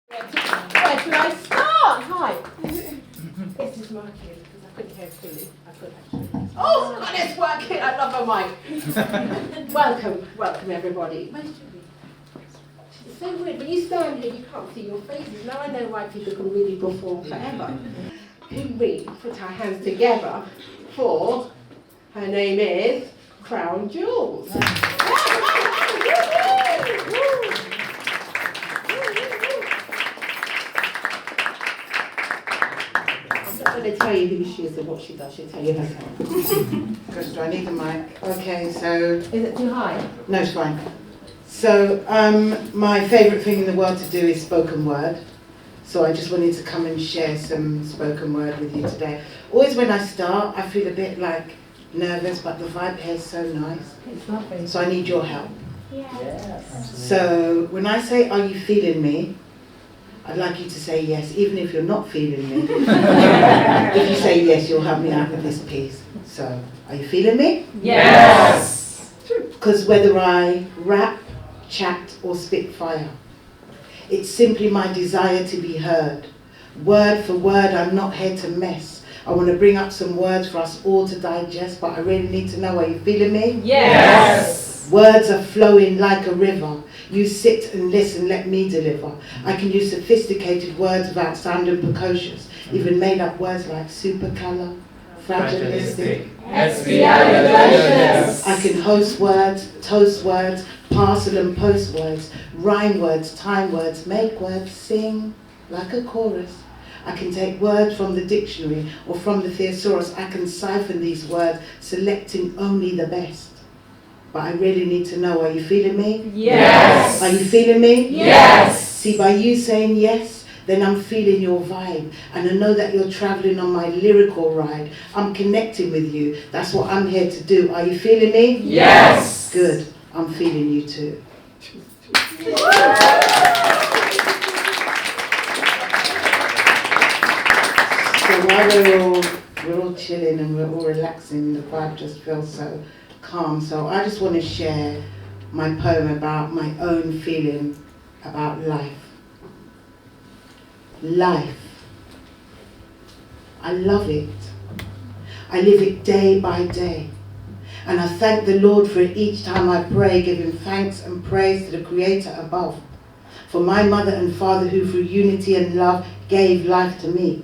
Where should I start? Hi. This is my cue because I couldn't hear fully. I could actually. Oh, God, it's working. I love a mic. Welcome everybody. It's so weird. When you stand here, you can't see your faces. Now I know why people can really perform forever. Can we put our hands together for her name is Crown Jewels. I'm going to tell you who she is and what she does. She'll tell you herself. Gosh, do I need the mic? Okay, so... Is it too high? No, it's fine. So, my favourite thing in the world to do is spoken word. So I just wanted to come and share some spoken word with you today. Always when I start, I feel a bit like nervous, but the vibe here is so nice. It's lovely. So I need your help. Yes. So when I say, are you feeling me? I'd like you to say yes, even if you're not feeling me. If you say yes, you'll help me out with this piece. So, are you feeling me? Yes. Because whether I rap, chat, or spit fire, it's simply my desire to be heard. Word for word, I'm not here to mess. I want to bring up some words for us all to digest, but I really need to know, are you feeling me? Yes. Words are flowing like a river. You sit and listen, let me deliver. I can use sophisticated words without sounding precocious. Even made up words like supercolor, fragilistic, expialidocious. I can host words, toast words, parcel and post words, rhyme words, time words, make words, sing like a chorus. I can take words from the dictionary or from the thesaurus. I can siphon these words, selecting only the best. But I really need to know, are you feeling me? Yes. Are you feeling me? Yes. See, by you saying yes, then I'm feeling your vibe. And I know that you're traveling on my lyrical ride. I'm connecting with you. That's what I'm here to do. Are you feeling me? Yes. Good. I'm feeling you too. So while we're all chilling and we're all relaxing, the vibe just feels so calm. So I just want to share my poem about my own feeling about life. Life. I love it. I live it day by day. And I thank the Lord for it each time I pray, giving thanks and praise to the Creator above. For my mother and father who through unity and love gave life to me.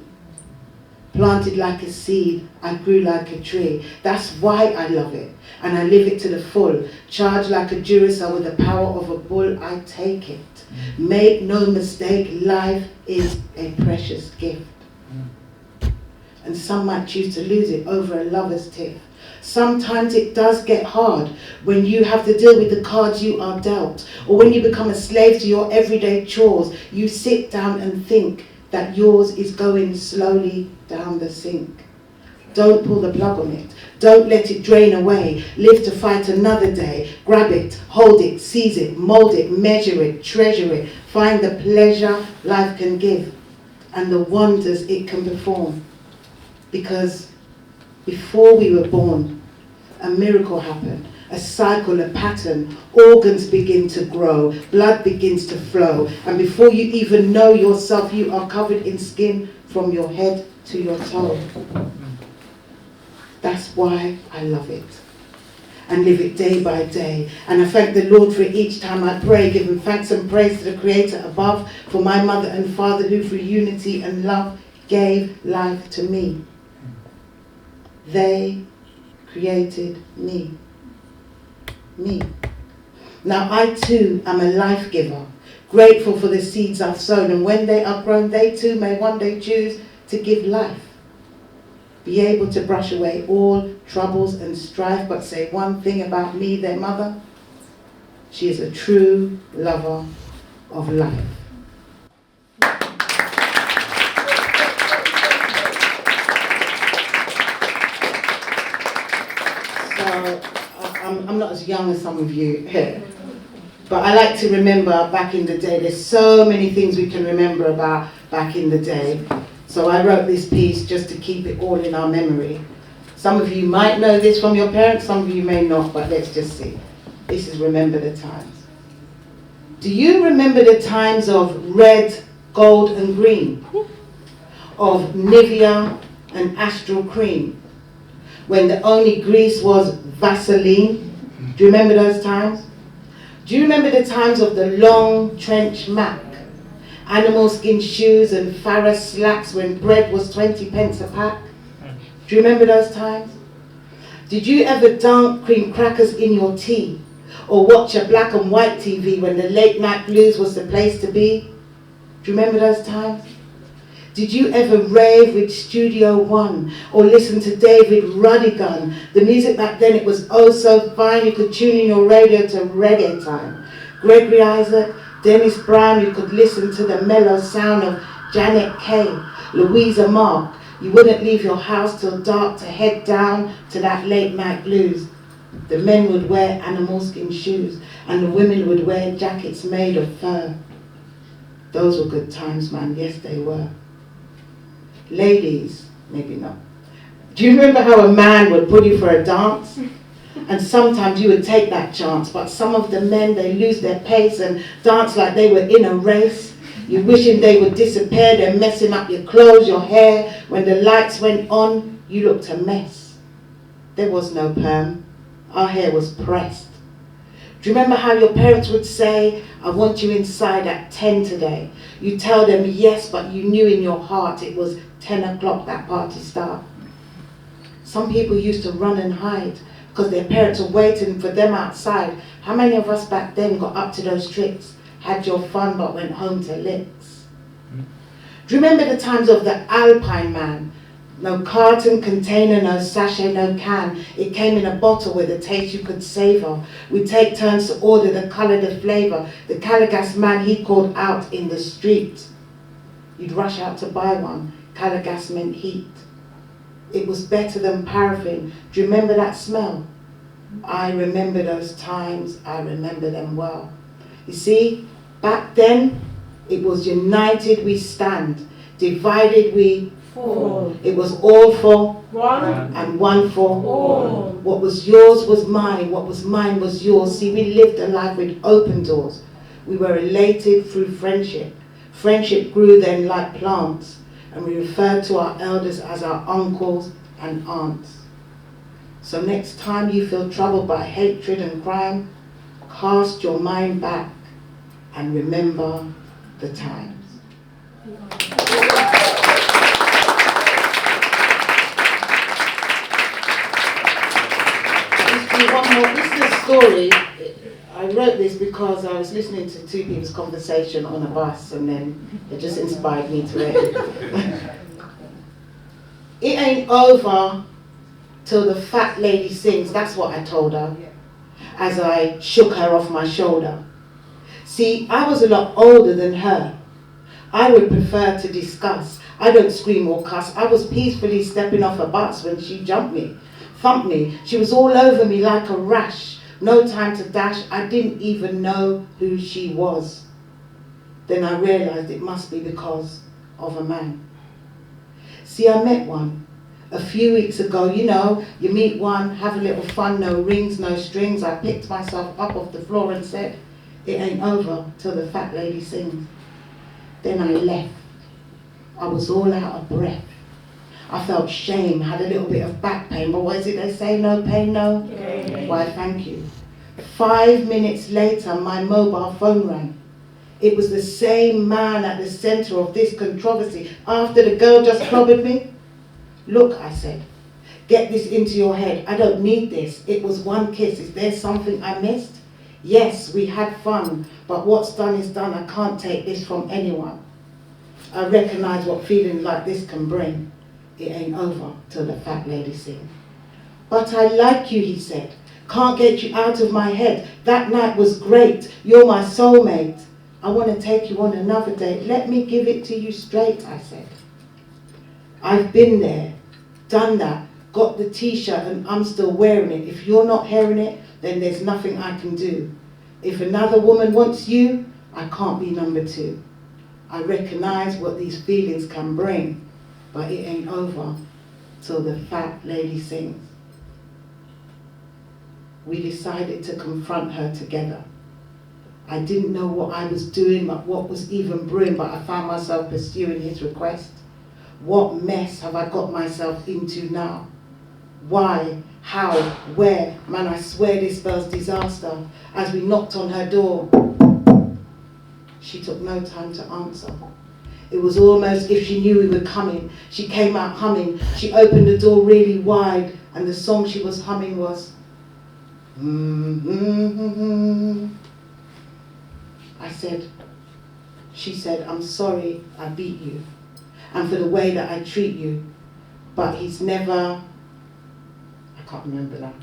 Planted like a seed, I grew like a tree. That's why I love it. And I live it to the full. Charged like a Duracell with the power of a bull, I take it. Make no mistake, life is a precious gift. And some might choose to lose it over a lover's tiff. Sometimes it does get hard when you have to deal with the cards you are dealt. Or when you become a slave to your everyday chores. You sit down and think that yours is going slowly down the sink. Don't pull the plug on it. Don't let it drain away. Live to fight another day. Grab it, hold it, seize it, mold it, measure it, treasure it. Find the pleasure life can give and the wonders it can perform. Because before we were born, a miracle happened. A cycle, a pattern, organs begin to grow, blood begins to flow, and before you even know yourself, you are covered in skin from your head to your toe. That's why I love it and live it day by day. And I thank the Lord for it each time I pray, giving thanks and praise to the Creator above, for my mother and father who through unity and love gave life to me. They created me. Now I too am a life giver, grateful for the seeds I've sown, and when they are grown, they too may one day choose to give life. Be able to brush away all troubles and strife, but say one thing about me, their mother: she is a true lover of life. So, I'm not as young as some of you here, but I like to remember back in the day. There's so many things we can remember about back in the day. So I wrote this piece just to keep it all in our memory. Some of you might know this from your parents, some of you may not, but let's just see. This is Remember the Times. Do you remember the times of red gold and green, of Nivea and Astral Cream, when the only grease was Vaseline. Do you remember those times? Do you remember the times of the long trench Mac, animal skin shoes and Farrah slacks when bread was 20 pence a pack? Do you remember those times? Did you ever dunk cream crackers in your tea, or watch a black and white TV when the late night blues was the place to be? Do you remember those times? Did you ever rave with Studio One or listen to David Ruddigun? The music back then, it was oh so fine, you could tune in your radio to reggae time. Gregory Isaac, Dennis Brown, you could listen to the mellow sound of Janet Kay, Louisa Mark. You wouldn't leave your house till dark to head down to that late night blues. The men would wear animal skin shoes and the women would wear jackets made of fur. Those were good times, man, yes they were. Ladies, maybe not. Do you remember how a man would put you for a dance? And sometimes you would take that chance, but some of the men, they lose their pace and dance like they were in a race. You wishing they would disappear, they're messing up your clothes, your hair. When the lights went on, you looked a mess. There was no perm. Our hair was pressed. Do you remember how your parents would say, I want you inside at 10 today? You tell them yes, but you knew in your heart it was 10 o'clock that party start. Some people used to run and hide because their parents were waiting for them outside. How many of us back then got up to those tricks, had your fun but went home to licks? Do you remember the times of the Alpine man? No carton, container, no sachet, no can. It came in a bottle with a taste you could savor. We'd take turns to order the colour, the flavour. The Calagas man, he called out in the street. You'd rush out to buy one. Calagas meant heat. It was better than paraffin. Do you remember that smell? I remember those times. I remember them well. You see, back then, it was united we stand. Divided we fall. It was all for one and one for all. What was yours was mine. What was mine was yours. See, we lived a life with open doors. We were elated through friendship. Friendship grew then like plants, and we referred to our elders as our uncles and aunts. So next time you feel troubled by hatred and crime, cast your mind back and remember the times. One more. This is a story. I wrote this because I was listening to two people's conversation on a bus, and then it just inspired me to write it. It ain't over till the fat lady sings. That's what I told her as I shook her off my shoulder. See, I was a lot older than her. I would prefer to discuss. I don't scream or cuss. I was peacefully stepping off a bus when she jumped me. Thumped me. She was all over me like a rash. No time to dash. I didn't even know who she was. Then I realized it must be because of a man. See, I met one a few weeks ago. You know, you meet one, have a little fun, no rings, no strings. I picked myself up off the floor and said, it ain't over till the fat lady sings. Then I left. I was all out of breath. I felt shame, had a little bit of back pain, but what is it they say, no pain, no gain? Why, thank you. 5 minutes later, my mobile phone rang. It was the same man at the centre of this controversy after the girl just clobbered me. Look, I said, get this into your head. I don't need this. It was one kiss. Is there something I missed? Yes, we had fun, but what's done is done. I can't take this from anyone. I recognise what feeling like this can bring. It ain't over till the fat lady sings. But I like you, he said. Can't get you out of my head. That night was great. You're my soulmate. I want to take you on another date. Let me give it to you straight, I said. I've been there, done that, got the t-shirt and I'm still wearing it. If you're not hearing it, then there's nothing I can do. If another woman wants you, I can't be number two. I recognise what these feelings can bring, but it ain't over till the fat lady sings. We decided to confront her together. I didn't know what I was doing, but what was even brewing, but I found myself pursuing his request. What mess have I got myself into now? Why? How? Where? Man, I swear this spells disaster. As we knocked on her door, she took no time to answer. It was almost if she knew we were coming. She came out humming. She opened the door really wide, and the song she was humming was, She said, I'm sorry I beat you, and for the way that I treat you, but he's never, I can't remember now.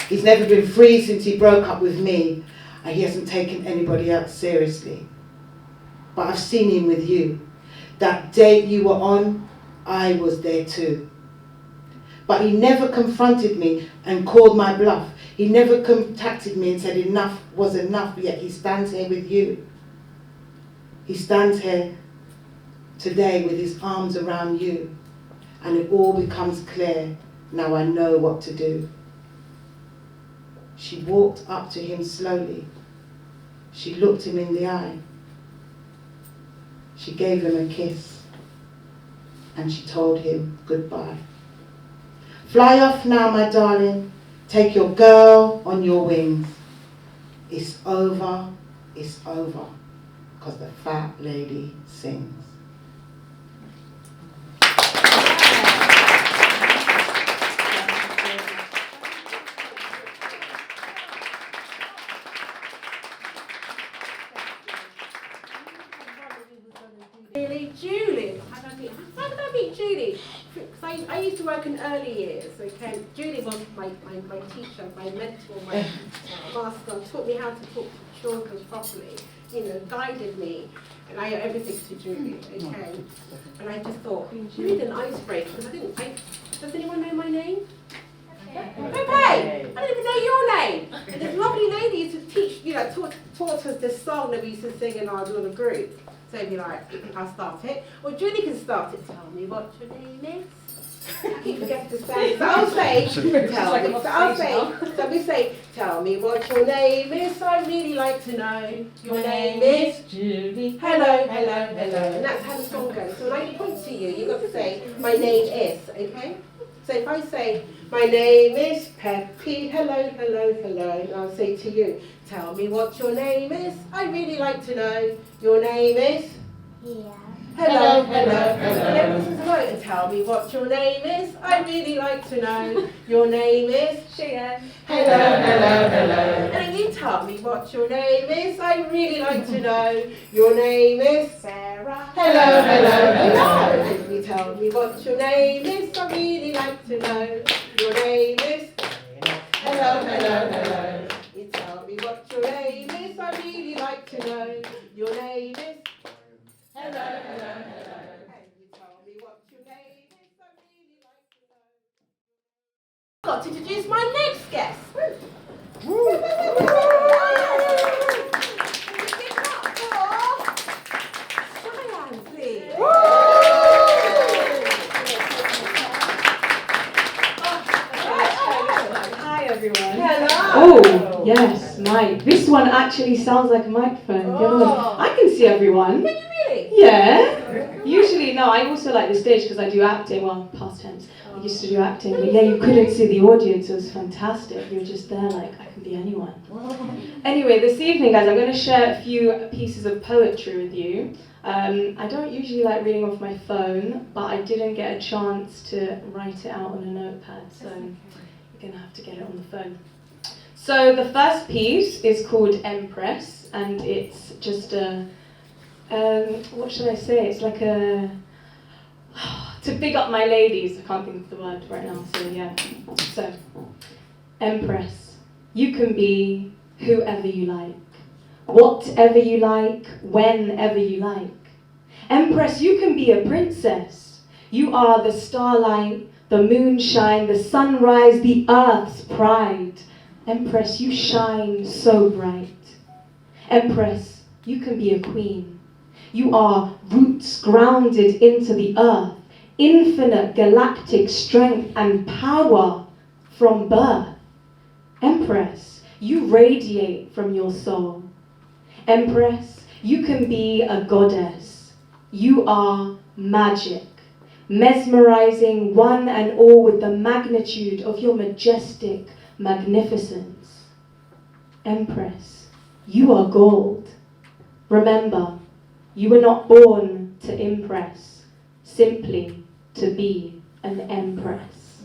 He's never been free since he broke up with me, and he hasn't taken anybody else seriously. But I've seen him with you. That date you were on, I was there too. But he never confronted me and called my bluff. He never contacted me and said enough was enough, yet he stands here with you. He stands here today with his arms around you, and it all becomes clear. Now I know what to do. She walked up to him slowly. She looked him in the eye. She gave him a kiss, and she told him goodbye. Fly off now, my darling. Take your girl on your wings. It's over, because the fat lady sings. Really, Julie. How did I meet Julie? Because I used to work in early years. Okay, Julie was my teacher, my mentor, my master. Taught me how to talk to children properly. You know, guided me, and I owe everything to Julie. Okay, and I just thought, you need an icebreaker because does anyone know my name? Pepe! I don't even know your name. And this lovely lady used to teach, taught us this song that we used to sing in our little group. So it'd be like, I'll start it. Or Julie can start it. Tell me what your name is. I keep forgetting to say it. So I'll say, so we say, tell me what your name is. I really like to know. Your name is Julie. Hello, hello, hello. And that's how the song goes. So when I point to you, you've got to say, my name is, okay? So if I say, my name is Peppy, hello, hello, hello, and I'll say to you, tell me what your name is, I really like to know. Your name is? Yeah. Hello, hello, hello. And listen to it and tell me what your name is, I really like to know. Your name is? Cheyenne. Hello, hello, hello. And you tell me what your name is, I really like to know. Your name is? Sarah. Hello, hello, hello. And you tell me what your name is, I really like to know. Your name is? Hello, hello, hello. You tell me what your name is, I really like to know. Your name is? Hello, hello, hello. And you tell me what your name is, I really like to know. Got to introduce my next guest. Cheyenne, please. Hi everyone. Hello. Oh, yes, mic. This one actually sounds like a microphone. The other one, I can see everyone. Can you really? Yeah. Usually, no, I also like the stage because I do acting. Well, past tense. I used to do acting, but yeah, you couldn't see the audience. It was fantastic. You were just there like, I can be anyone. Anyway, this evening, guys, I'm going to share a few pieces of poetry with you. I don't usually like reading off my phone, but I didn't get a chance to write it out on a notepad, so you're going to have to get it on the phone. So the first piece is called Empress, and it's just a, what should I say? It's like a, to big up my ladies, I can't think of the word right now, so yeah. So, Empress, you can be whoever you like, whatever you like, whenever you like. Empress, you can be a princess. You are the starlight, the moonshine, the sunrise, the earth's pride. Empress, you shine so bright. Empress, you can be a queen. You are roots grounded into the earth, infinite galactic strength and power from birth. Empress, you radiate from your soul. Empress, you can be a goddess. You are magic, mesmerizing one and all with the magnitude of your majestic magnificence. Empress, you are gold. Remember, you were not born to impress, simply to be an empress.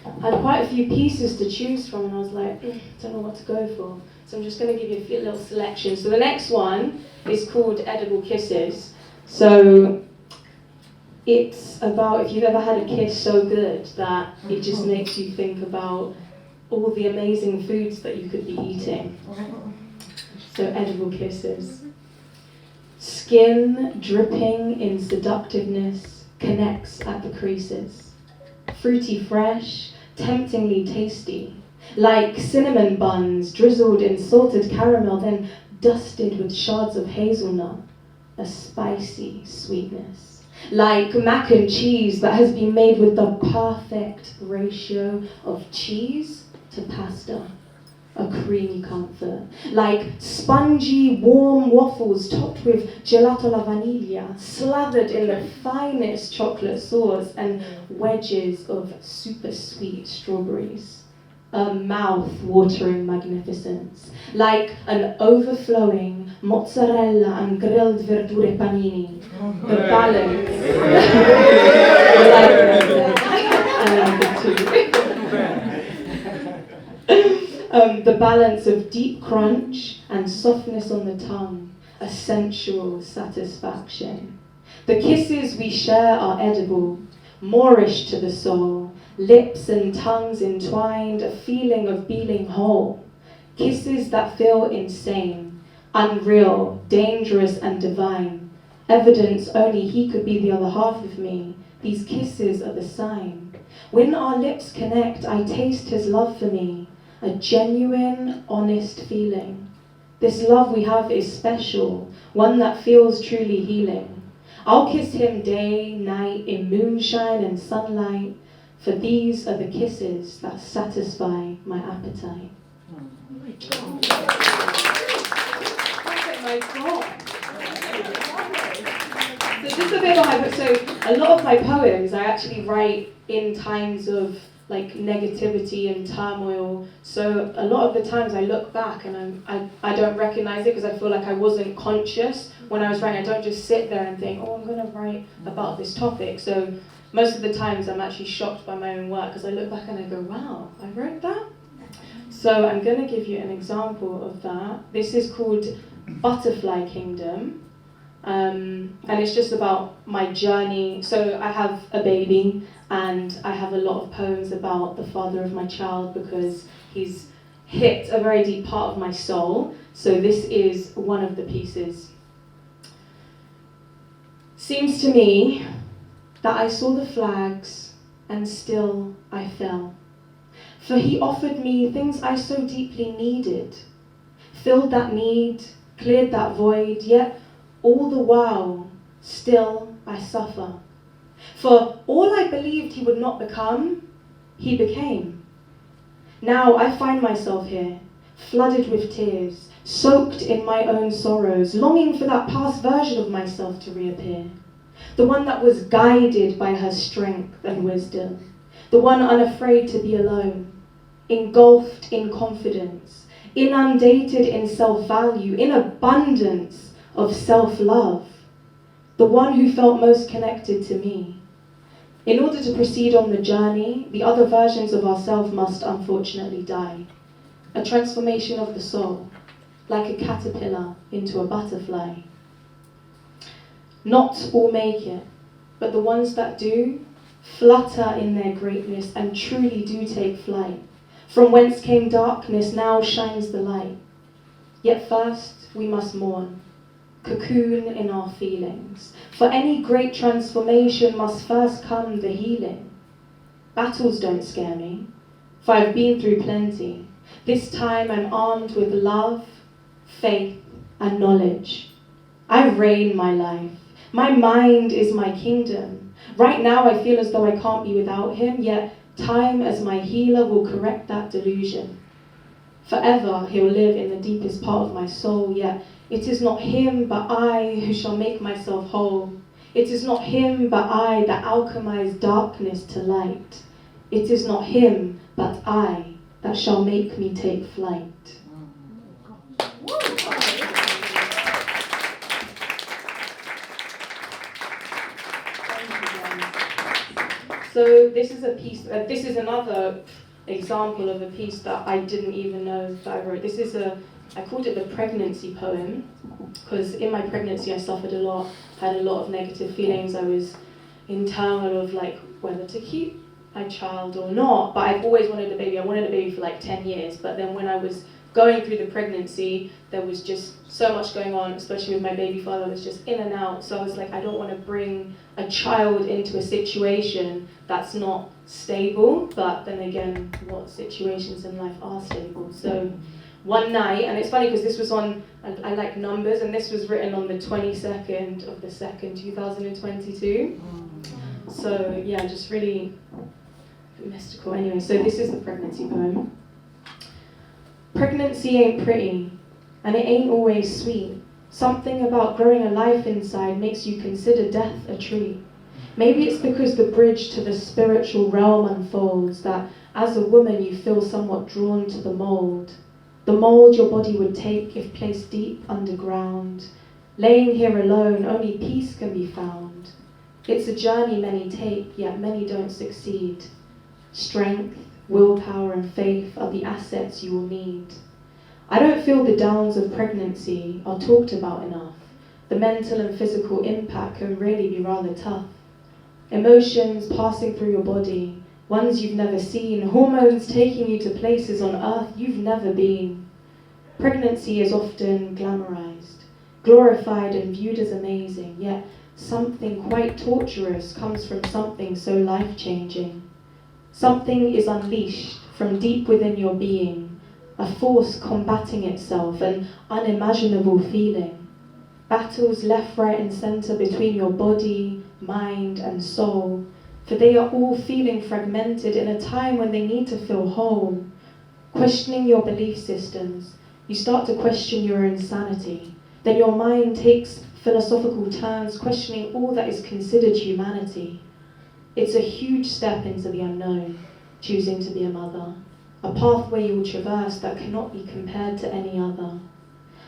I had quite a few pieces to choose from, and I was like, don't know what to go for. So I'm just going to give you a few little selections. So the next one is called Edible Kisses. So it's about if you've ever had a kiss so good that it just makes you think about all the amazing foods that you could be eating. So edible kisses. Skin dripping in seductiveness connects at the creases. Fruity fresh, temptingly tasty, like cinnamon buns drizzled in salted caramel, then dusted with shards of hazelnut, a spicy sweetness. Like mac and cheese that has been made with the perfect ratio of cheese to pasta, a creamy comfort. Like spongy, warm waffles topped with gelato alla vaniglia, slathered in the finest chocolate sauce, and wedges of super sweet strawberries. A mouth-watering magnificence. Like an overflowing mozzarella and grilled verdure panini. The balance. The balance of deep crunch and softness on the tongue, a sensual satisfaction. The kisses we share are edible, Moorish to the soul, lips and tongues entwined, a feeling of being whole. Kisses that feel insane, unreal, dangerous and divine. Evidence only he could be the other half of me. These kisses are the sign. When our lips connect, I taste his love for me. A genuine, honest feeling. This love we have is special, one that feels truly healing. I'll kiss him day, night, in moonshine and sunlight, for these are the kisses that satisfy my appetite. Oh my God. Oh my God. So just a bit behind, so a lot of my poems I actually write in times of like negativity and turmoil. So a lot of the times I look back and I don't recognize it because I feel like I wasn't conscious when I was writing. I don't just sit there and think, oh, I'm going to write about this topic. So most of the times I'm actually shocked by my own work because I look back and I go, wow, I wrote that? So I'm going to give you an example of that. This is called Butterfly Kingdom. And it's just about my journey. So I have a baby and I have a lot of poems about the father of my child because he's hit a very deep part of my soul. So this is one of the pieces. Seems to me that I saw the flags and still I fell. For he offered me things I so deeply needed, filled that need, cleared that void, yet all the while, still I suffer. For all I believed he would not become, he became. Now I find myself here, flooded with tears, soaked in my own sorrows, longing for that past version of myself to reappear. The one that was guided by her strength and wisdom. The one unafraid to be alone, engulfed in confidence, inundated in self-value, in abundance of self-love, the one who felt most connected to me. In order to proceed on the journey, the other versions of ourselves must unfortunately die. A transformation of the soul, like a caterpillar into a butterfly. Not all make it, but the ones that do, flutter in their greatness and truly do take flight. From whence came darkness, now shines the light. Yet first we must mourn, cocoon in our feelings. For any great transformation must first come the healing. Battles don't scare me, for I've been through plenty. This time I'm armed with love, faith, and knowledge. I reign my life. My mind is my kingdom. Right now I feel as though I can't be without him, yet time as my healer will correct that delusion. Forever he'll live in the deepest part of my soul, yet it is not him but I who shall make myself whole. It is not him but I that alchemize darkness to light. It is not him but I that shall make me take flight. So this is a piece, this is another example of a piece that I didn't even know that I wrote. I called it the pregnancy poem, because in my pregnancy I suffered a lot, had a lot of negative feelings. I was in turmoil of like whether to keep my child or not, but I've always wanted a baby. I wanted a baby for like 10 years, but then when I was going through the pregnancy, there was just so much going on, especially with my baby father was just in and out. So I was like, I don't want to bring a child into a situation that's not stable, but then again, what situations in life are stable? So one night, and it's funny because this was on, I like numbers, and this was written on the 22nd of the 2nd, 2022. So yeah, just really mystical. Anyway, so this is the pregnancy poem. Pregnancy ain't pretty, and it ain't always sweet. Something about growing a life inside makes you consider death a treat. Maybe it's because the bridge to the spiritual realm unfolds, that as a woman you feel somewhat drawn to the mold your body would take if placed deep underground. Laying here alone, only peace can be found. It's a journey many take, yet many don't succeed. Strength, willpower and faith are the assets you will need. I don't feel the downs of pregnancy are talked about enough. The mental and physical impact can really be rather tough. Emotions passing through your body, ones you've never seen, hormones taking you to places on earth you've never been. Pregnancy is often glamorized, glorified and viewed as amazing, yet something quite torturous comes from something so life-changing. Something is unleashed from deep within your being, a force combating itself, an unimaginable feeling. Battles left, right and centre between your body, mind and soul, for they are all feeling fragmented in a time when they need to feel whole. Questioning your belief systems, you start to question your own sanity. Then your mind takes philosophical turns, questioning all that is considered humanity. It's a huge step into the unknown, choosing to be a mother, a pathway you will traverse that cannot be compared to any other.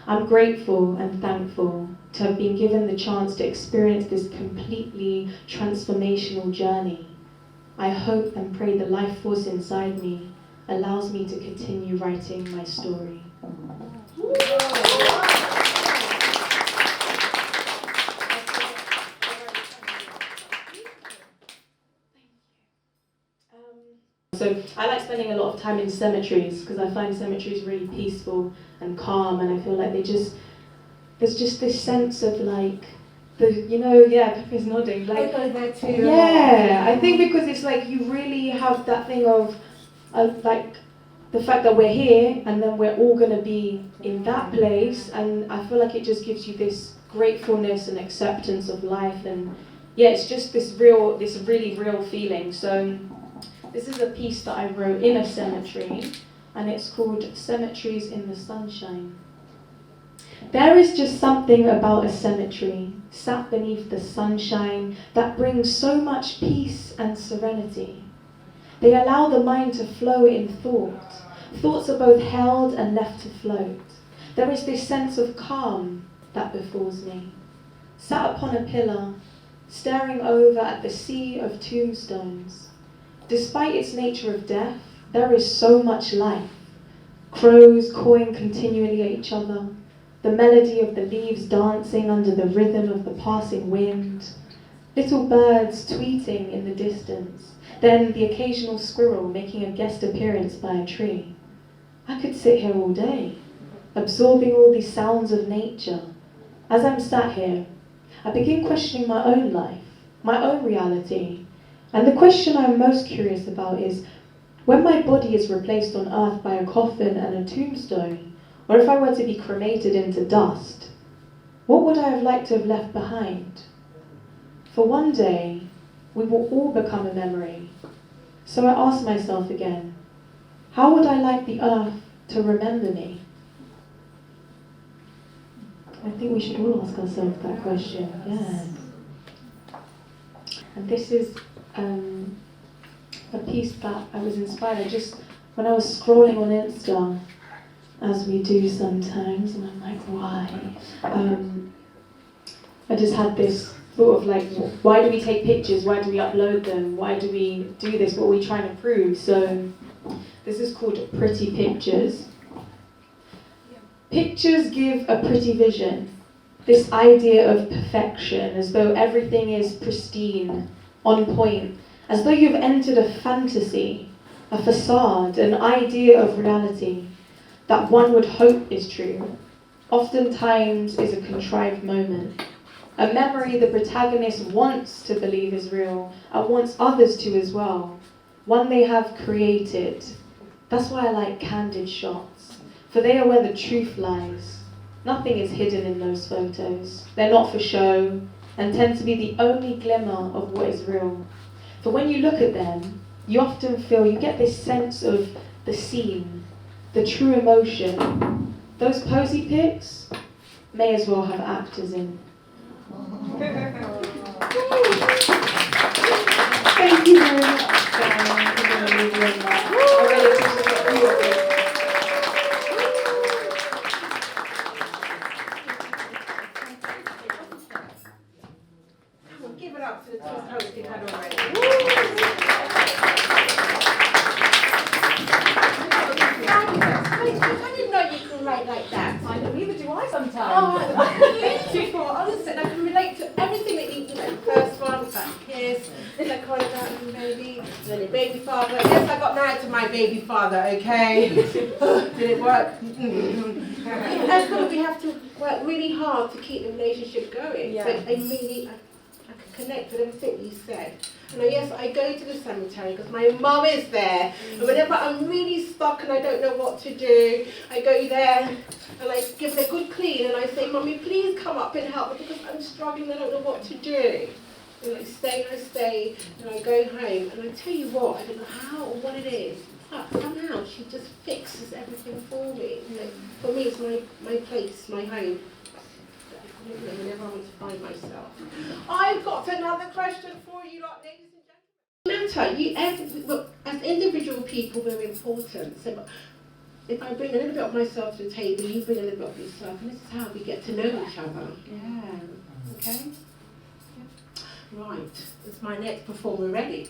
I'm grateful and thankful to have been given the chance to experience this completely transformational journey. I hope and pray the life force inside me allows me to continue writing my story. So I like spending a lot of time in cemeteries because I find cemeteries really peaceful and calm, and I feel like there's just this sense of like, Pepe's nodding. Like, I go there too. yeah, I think because it's like you really have that thing of like the fact that we're here and then we're all going to be in that place, and I feel like it just gives you this gratefulness and acceptance of life, and yeah, it's just this really real feeling. So this is a piece that I wrote in a cemetery, and it's called Cemeteries in the Sunshine. There is just something about a cemetery, sat beneath the sunshine, that brings so much peace and serenity. They allow the mind to flow in thought. Thoughts are both held and left to float. There is this sense of calm that befalls me. Sat upon a pillar, staring over at the sea of tombstones. Despite its nature of death, there is so much life. Crows cawing continually at each other, the melody of the leaves dancing under the rhythm of the passing wind, little birds tweeting in the distance, then the occasional squirrel making a guest appearance by a tree. I could sit here all day, absorbing all these sounds of nature. As I'm sat here, I begin questioning my own life, my own reality. And the question I'm most curious about is, when my body is replaced on earth by a coffin and a tombstone, or if I were to be cremated into dust, what would I have liked to have left behind? For one day, We will all become a memory. So I ask myself again, how would I like the earth to remember me? I think we should all ask ourselves that question. Yes. And this is a piece that I was inspired. When I was scrolling on Insta, as we do sometimes, and I'm like, why? I just had this thought of like, why do we take pictures? Why do we upload them? Why do we do this? What are we trying to prove? So this is called Pretty Pictures. Pictures give a pretty vision. This idea of perfection, as though everything is pristine, on point, as though you've entered a fantasy, a facade, an idea of reality that one would hope is true, oftentimes is a contrived moment. A memory the protagonist wants to believe is real and wants others to as well. One they have created. That's why I like candid shots, for they are where the truth lies. Nothing is hidden in those photos. They're not for show and tend to be the only glimmer of what is real. For when you look at them, you often feel, you get this sense of the scene, the true emotion. Those posy pics may as well have actors in. Thank you very much. I really appreciate you. Give it up to the two hosts we've had already. I didn't know you could write like that. I know, neither do I sometimes. Oh, beautiful. Honestly, I can relate to everything that you know. The first one, that kiss, that kind of that baby, and then your baby father. Yes, I got married to my baby father, okay? Did it work? That's because we have to work really hard to keep the relationship going. Yeah. So I can connect with everything you said. And yes, I go to the cemetery because my mum is there. And whenever I'm really stuck and I don't know what to do, I go there and I give it a good clean and I say, Mummy, please come up and help me because I'm struggling, I don't know what to do. And I stay, and I go home. And I tell you what, I don't know how or what it is, but somehow she just fixes everything for me. You know, for me, it's my place, my home. Whenever I want to find myself. I've got another question for you, lot, ladies and gentlemen. Look, as individual people, we're important. So if I bring a little bit of myself to the table, you bring a little bit of yourself, and this is how we get to know each other. Yeah. Okay? Yeah. Right. Is my next performer ready?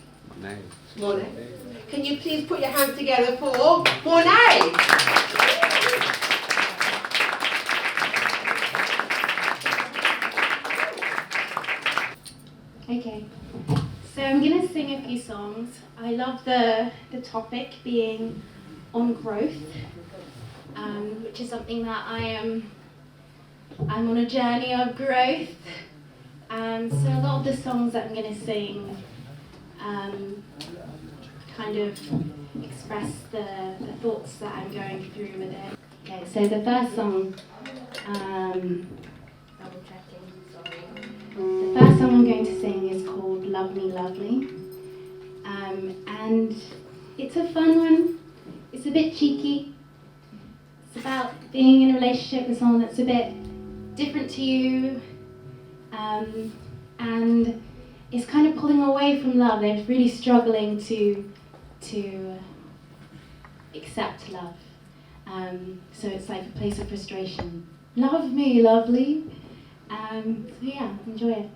Monet. Can you please put your hands together for Monet? Okay, so I'm going to sing a few songs. I love the topic being on growth, which is something that I'm on a journey of growth. So a lot of the songs that I'm going to sing kind of express the thoughts that I'm going through with it. Okay, so the first song, double checking, sorry. The first song I'm going to sing is called Love Me Lovely, and it's a fun one. It's a bit cheeky. It's about being in a relationship with someone that's a bit different to you, and it's kind of pulling away from love. They're really struggling to accept love. So it's like a place of frustration. Love me lovely. So yeah, enjoy it.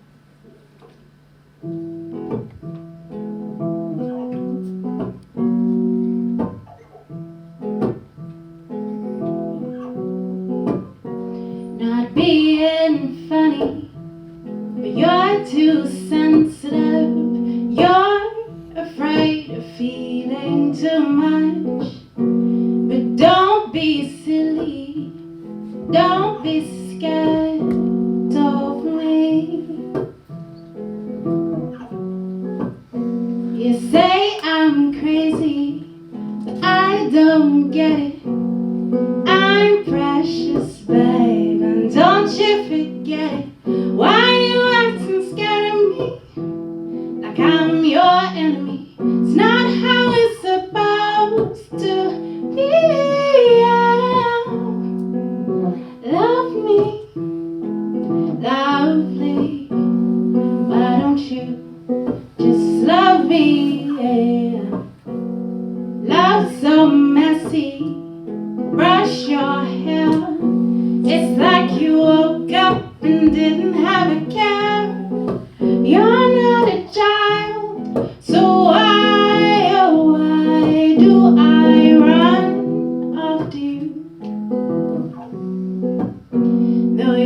Not being funny, but you're too sensitive. You're afraid of feeling too much. But don't be silly, don't be scared of me. You say I'm crazy, but I don't get it. I'm precious, babe, and don't you forget it. Why you acting scared of me? Like I'm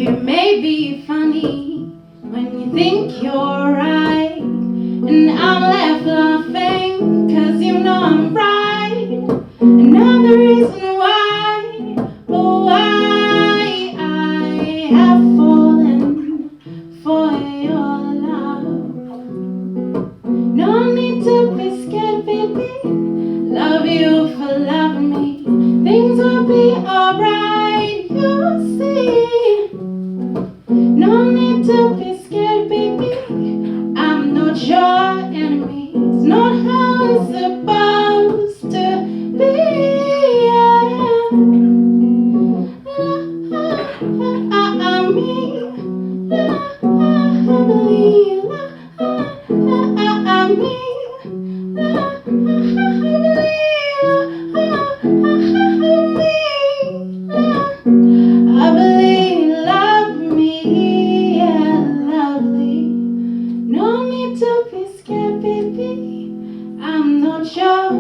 you may be funny when you think you're right, and I'm left laughing 'cause you know I'm right. Another reason why, oh why I have fallen for your love. No need to be scared, baby. Love you for loving me. Things will be alright, you'll see. No need to be scared, baby. I'm not your enemy. It's not how it's supposed to be. I mean, I believe. I believe, love me, yeah, lovely. No need to be scared, baby. I'm not your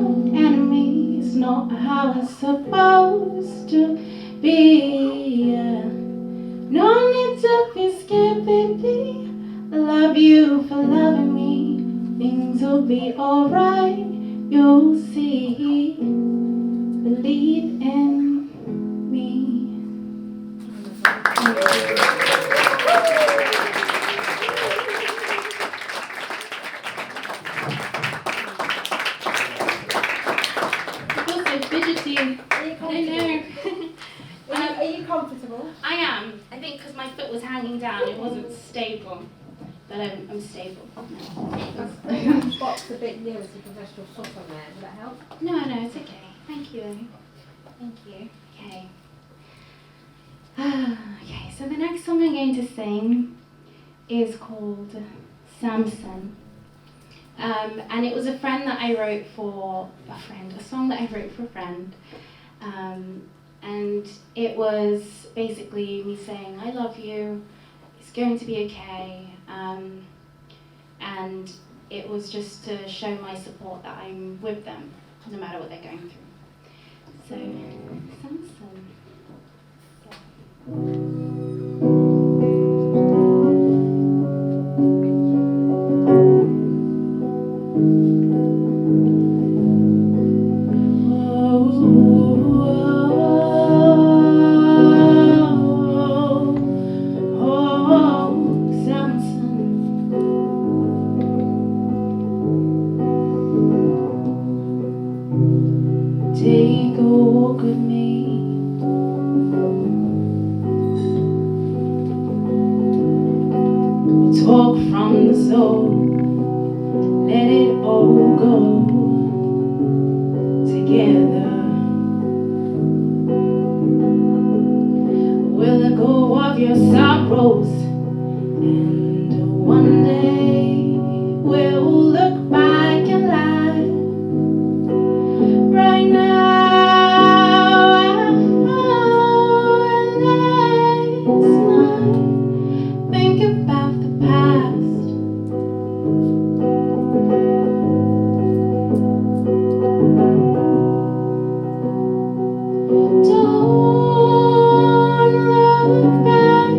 enemy. It's not how it's supposed to be. Yeah. No need to be scared, baby. I love you for loving me. Things will be alright. You'll see. Believe in me. I feel so fidgety. I know. Are you comfortable? I am. I think because my foot was hanging down, it wasn't stable. But I'm stable. That spot's a bit nearer to professional foot on there. Does that help? No, it's okay. Thank you. Thank you. Okay. Okay, so the next song I'm going to sing is called Samson. And it was a friend that I wrote for a song that I wrote for a friend. And it was basically me saying, I love you, it's going to be okay. And it was just to show my support that I'm with them, no matter what they're going through. So, Samson. Take a walk with me. We'll talk from the soul. Let it all go together. We'll let go of your sorrows, and one day we'll look back and laugh. Right now, and let's not think about the past. Don't look back.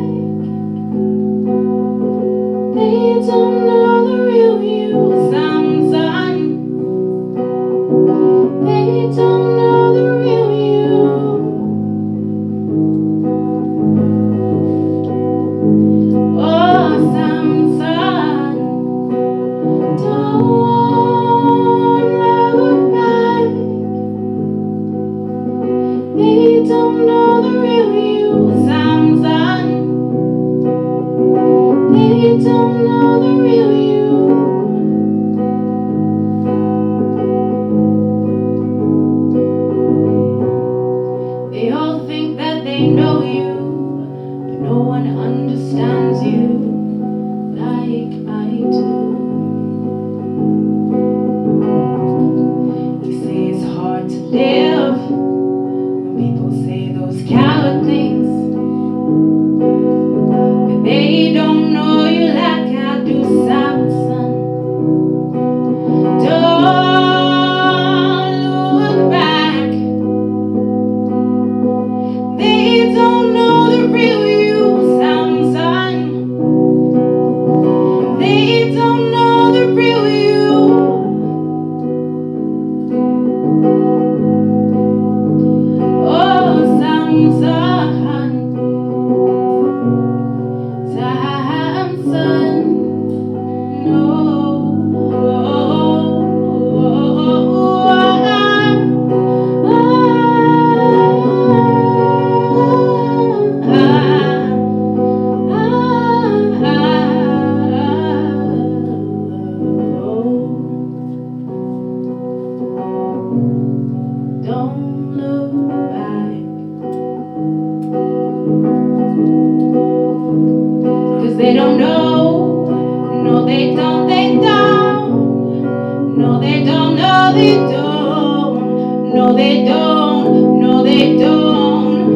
They don't know the real you, Samson. They don't know the real you. Oh, Samson, don't look back. They don't know the real you, Samson. They don't know the real you. They all think that they know you, but no one understands you like I do. You say it's hard to live when people say those coward things, but they don't know you like I do, Samson. Don't look back. They don't know the real you, Samson. they don't know. No, they don't, they don't. No, they don't, no, they don't. No, they don't, no, they don't.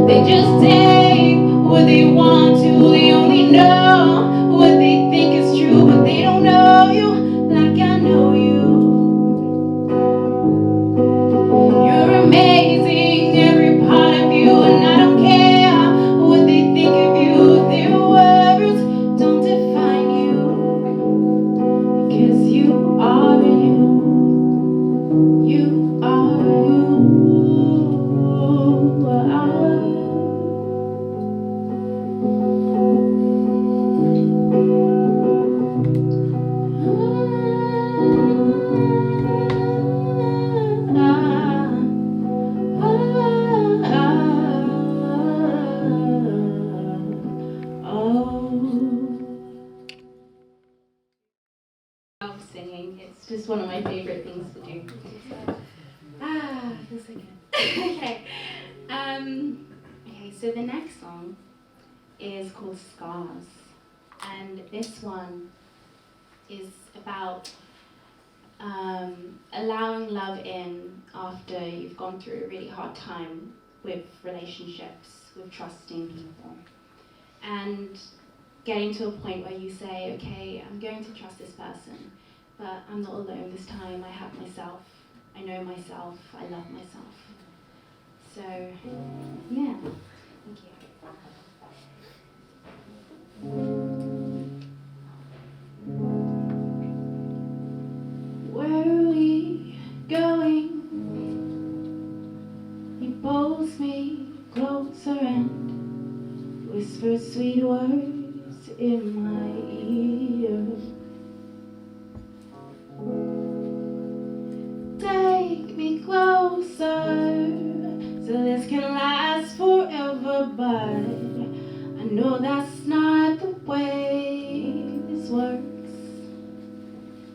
They just take what they want to. They only know what they think is true, but they don't know you like I know you. You're amazing, every part of you, and I don't care what they think of you. Their words don't define you, because you are you. You are you. Love singing. It's just one of my favorite things to do. Feels so good. Okay. Okay, so the next song is called Scars. And this one is about allowing love in after you've gone through a really hard time with relationships, with trusting people. And getting to a point where you say, okay, I'm going to trust this person, but I'm not alone this time. I have myself. I know myself. I love myself. So, yeah. Thank you. Where are we going? You pulls me closer and whisper sweet words in my ear. Take me closer so this can last forever, but I know that's not the way this works.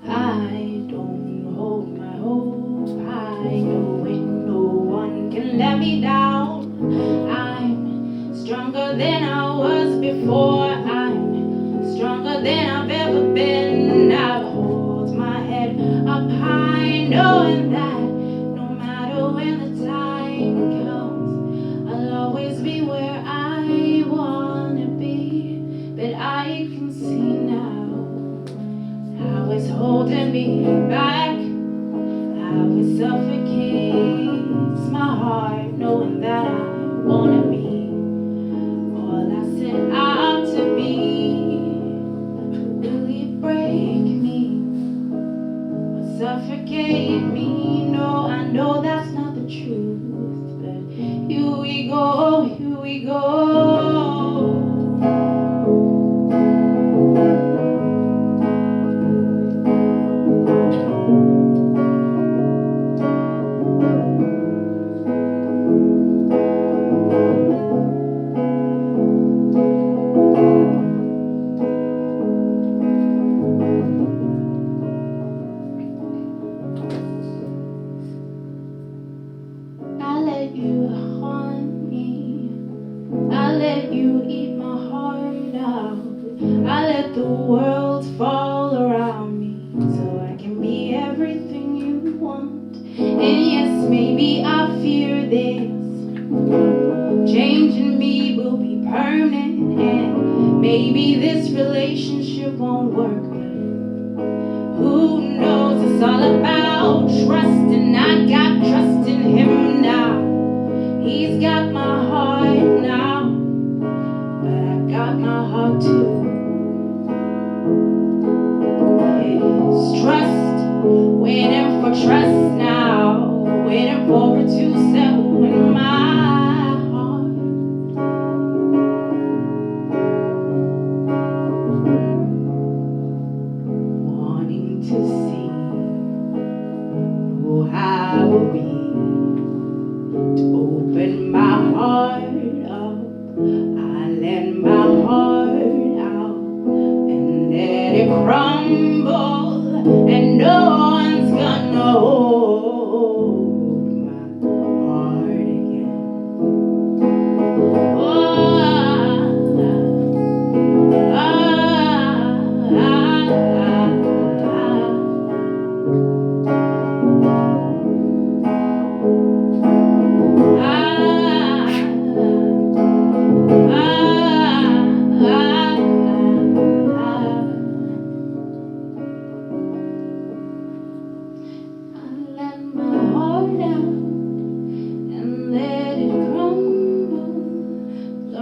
I don't hold my hope high, knowing no one can let me down. I'm stronger than I was before. I'm stronger than I've ever been. I hold my head up high, knowing that no matter when the time comes, I'll always be where I wanna be. But I can see now how it's holding me back, how it suffocates my heart, knowing that I wanna be all I set out to be. Will it break me or suffocate me? No, I know that's not the truth, but here we go, here we go. I let you haunt me. I let you eat my heart out. I let the world fall around me so I can be everything you want. And yes, maybe I fear this. Changing me will be permanent, and maybe this relationship won't work. But who knows? It's all about trust, and I got trust in him now. He's got my heart now, but I got my heart too. It's trust, waiting for trust now, waiting for it to settle in my heart. Wanting to see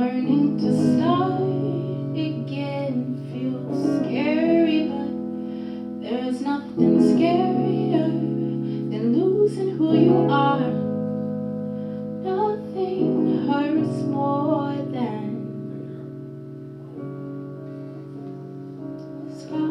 Learning to start again feels scary, but there's nothing scarier than losing who you are. Nothing hurts more than scars.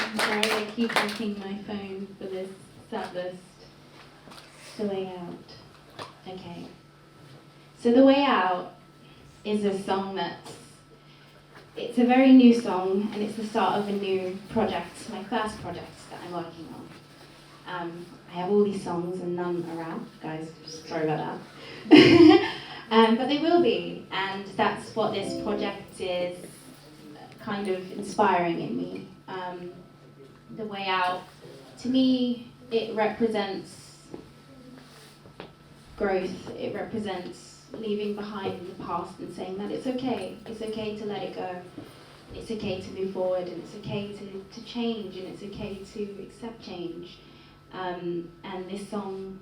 I'm sorry, I keep checking my phone for this set list. The Way Out. Okay. So The Way Out is a song it's a very new song, and it's the start of a new project, my first project that I'm working on. I have all these songs and none are out, guys, sorry about that. But they will be, and that's what this project is kind of inspiring in me. The Way Out, to me, it represents growth. It represents leaving behind the past and saying that it's okay to let it go. It's okay to move forward, and it's okay to change, and it's okay to accept change. And this song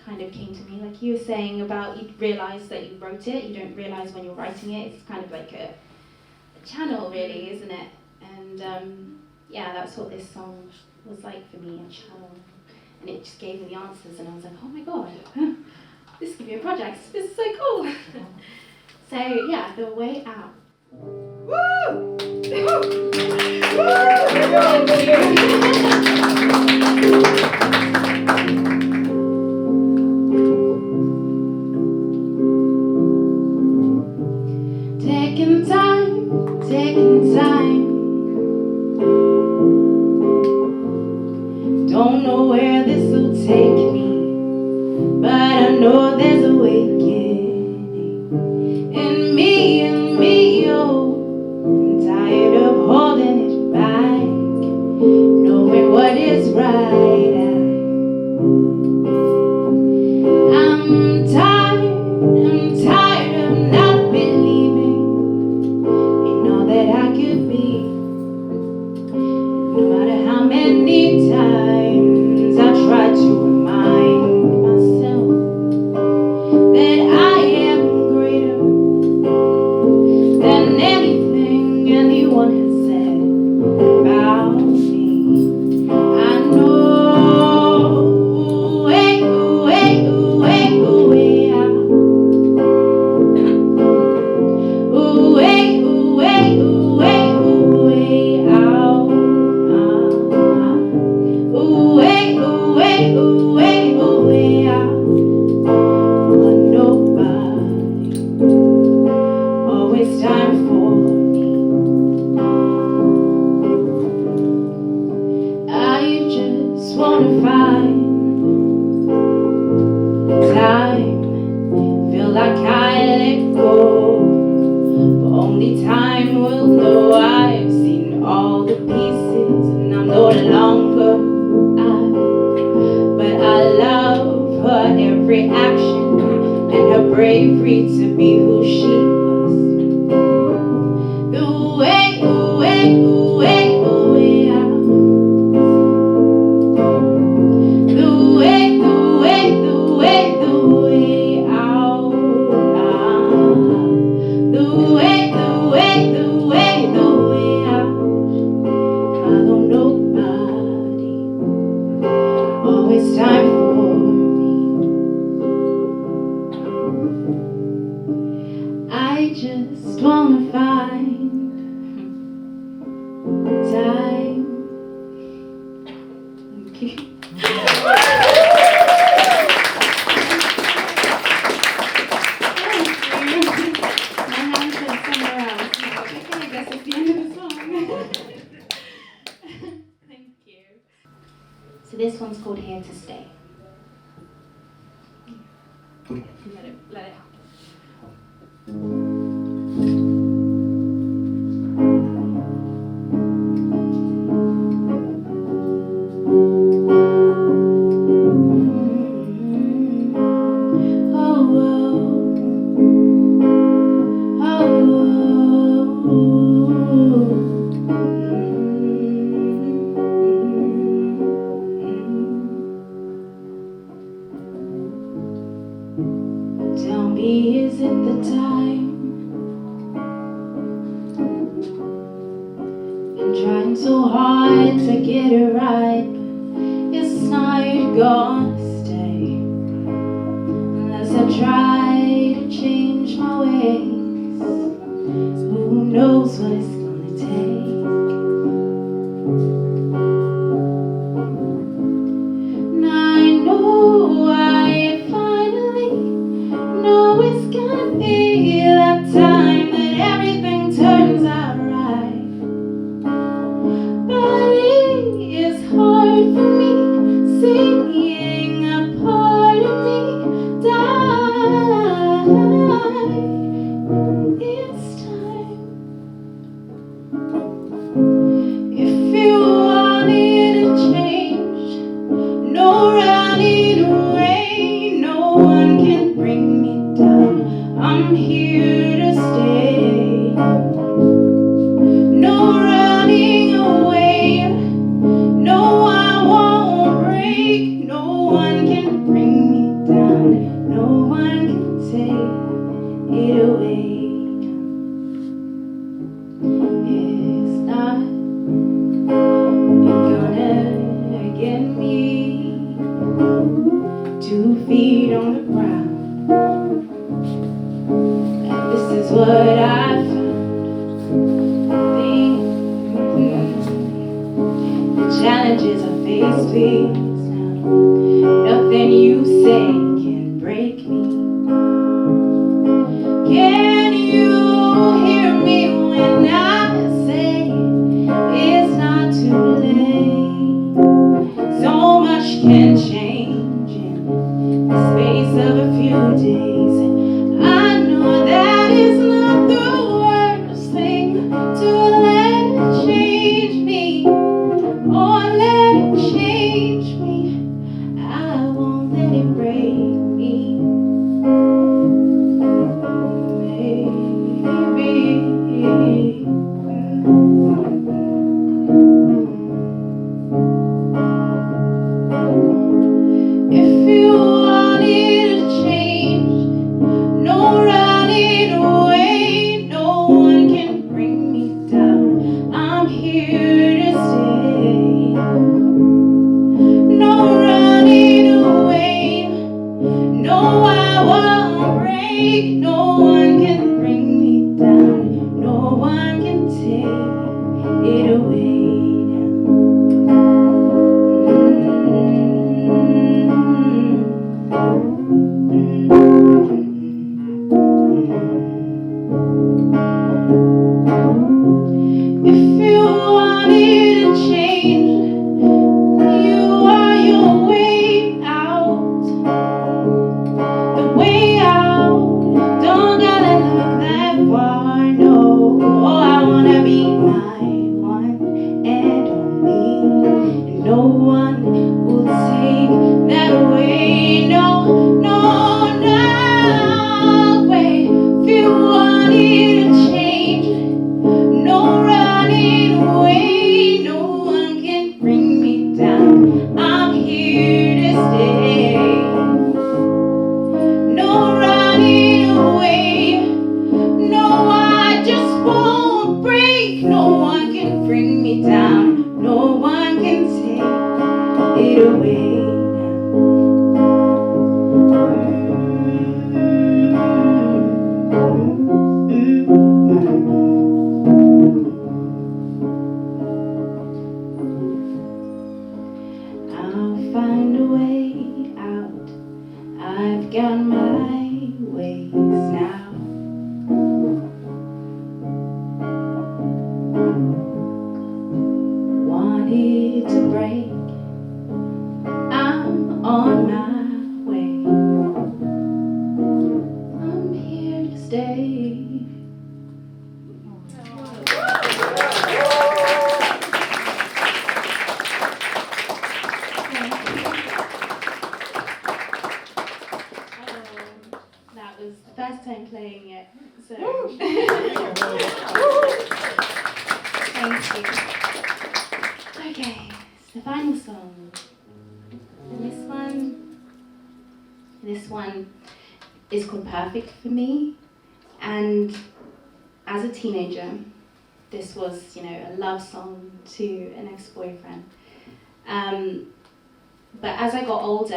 kind of came to me, like you were saying about, you realise that you wrote it, you don't realise when you're writing it. It's kind of like a channel, really, isn't it? And yeah, that's what this song was like for me, a channel. And it just gave me the answers, and I was like, oh my god, this could be a project. This is so cool. So yeah, The Way Out. Woo! Taking time. Don't know where this will take me, but I know there's a awakening in me, oh. I'm tired of holding it back, knowing what is right. I'm tired of not believing in all that I could be. No matter how many times I try to remind myself that I am greater than anything anyone has said about me. I know way out. Way out. Way out. Want nobody, always time for me. I just wanna find time, feel like I let go, but only time will know. I've seen all the pieces, and I'm no longer but I love her every action and her bravery to be who she was. The way out. The way out. The way out. Follow nobody, always time for me. I just wanna find time. Thank you. My hand said somewhere else. Okay, I guess it's the end of the song. Thank you. So this one's called Here to Stay. Let it happen. Oh, is it the time? Been trying so hard to get it right. It's not gonna stay unless I try to change my ways. Who knows what it's gonna take? And I know I finally know it's gonna be that time that everything turns out right. But it is hard for me seeing a part of me die. It's time. If you wanted to change, no running away, no one can bring me down. I'm here to stay. No running away, no, I won't break. No one can bring me down. No one can take it away. It's not gonna get me. 2 feet on the ground. And this is what I found. The challenges I face, please now. Nothing you say can break me. Can you hear me when I say it's not too late? So much can change in the space of a few days. I know that is not the worst thing to let it change me. Oh, let it change me. I won't let it break me. Maybe. If you wanted to change, no running away, no one can bring me down. I'm here to stay. No running away, no, I won't break. No one can bring me down. No one can take it away now. If you wanted to change, you are your way out. The way out. Don't gotta look that far, no. Oh, I wanna be my one and only. And no one will take that away. No, no, no way. If you wanted to change, no running away, no one can bring me down. I'm here to stay. No running away, no, I just won't break. No one can bring me down. No one can take it away I'll find a way out. I've got my ways now. Wanted to break, I'm on my way. I'm here to stay. That was the first time playing it, so thank you. Okay, it's the final song. And this one is called Perfect for Me. And as a teenager, this was, a love song to an ex-boyfriend. But as I got older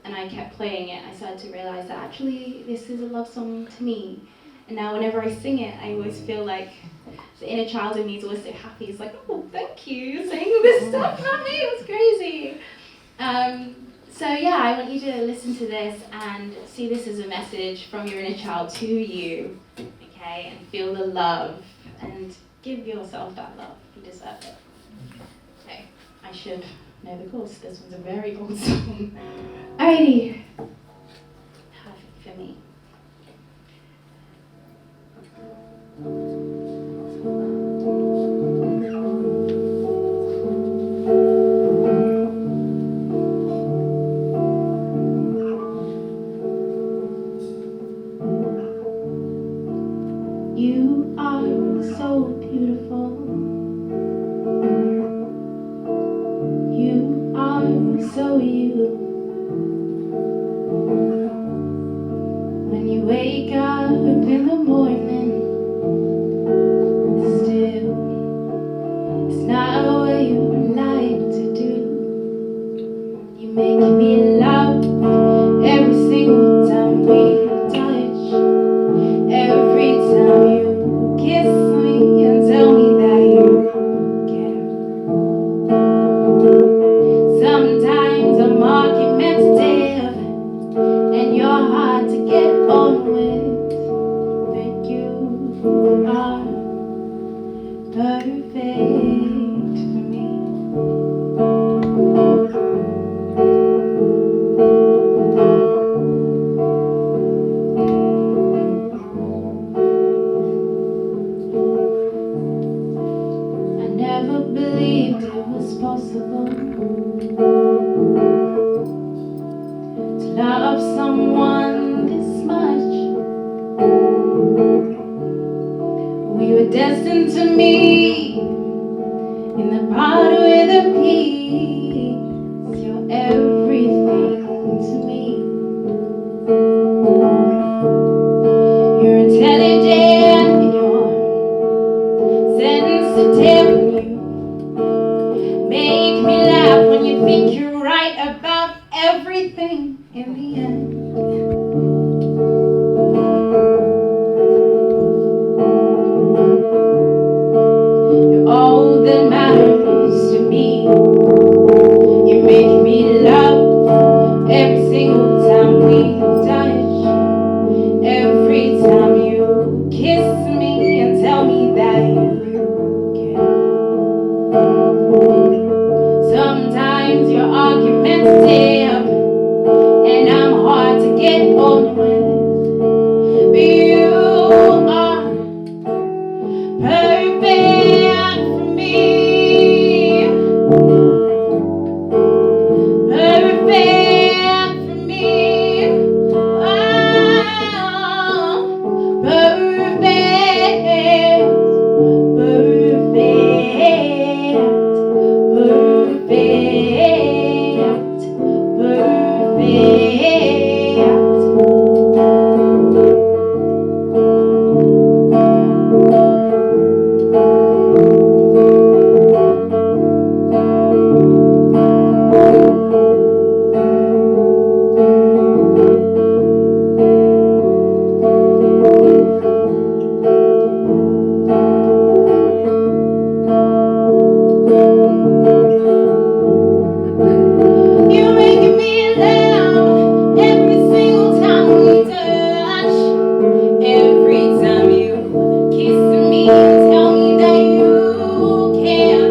and I kept playing it, I started to realize that actually this is a love song to me. And now whenever I sing it, I always feel like the inner child in me is always so happy. It's like, oh, thank you, you're saying all this stuff about me, it's crazy. So yeah, I want you to listen to this and see this as a message from your inner child to you, okay? And feel the love and give yourself that love. You deserve it. Okay, I should know the chorus. This one's a very old song. Alrighty. Perfect for me. You are so beautiful. You are so you. When you wake up in the morning, still, it's not what you like to do. You make me laugh every single time we touch. Every time you kiss me and tell me that you care. Sometimes I'm argumentative and you're hard to get on with. But you are perfect for me. I never believed it was possible to love someone this much. We were destined to meet in the part with a peace. You're everything to me. You're intelligent and you're sensitive. You make me laugh when you think you're right about everything in the end. You're all that matters to me. You make me love every single time we touch. Every time you kiss me and tell me that you care. Sometimes you're argumentative and I'm hard to get on with. But you are perfect for me. Perfect for me. Oh, perfect. You're making me laugh every single time we touch. Every time you kiss me and tell me that you care.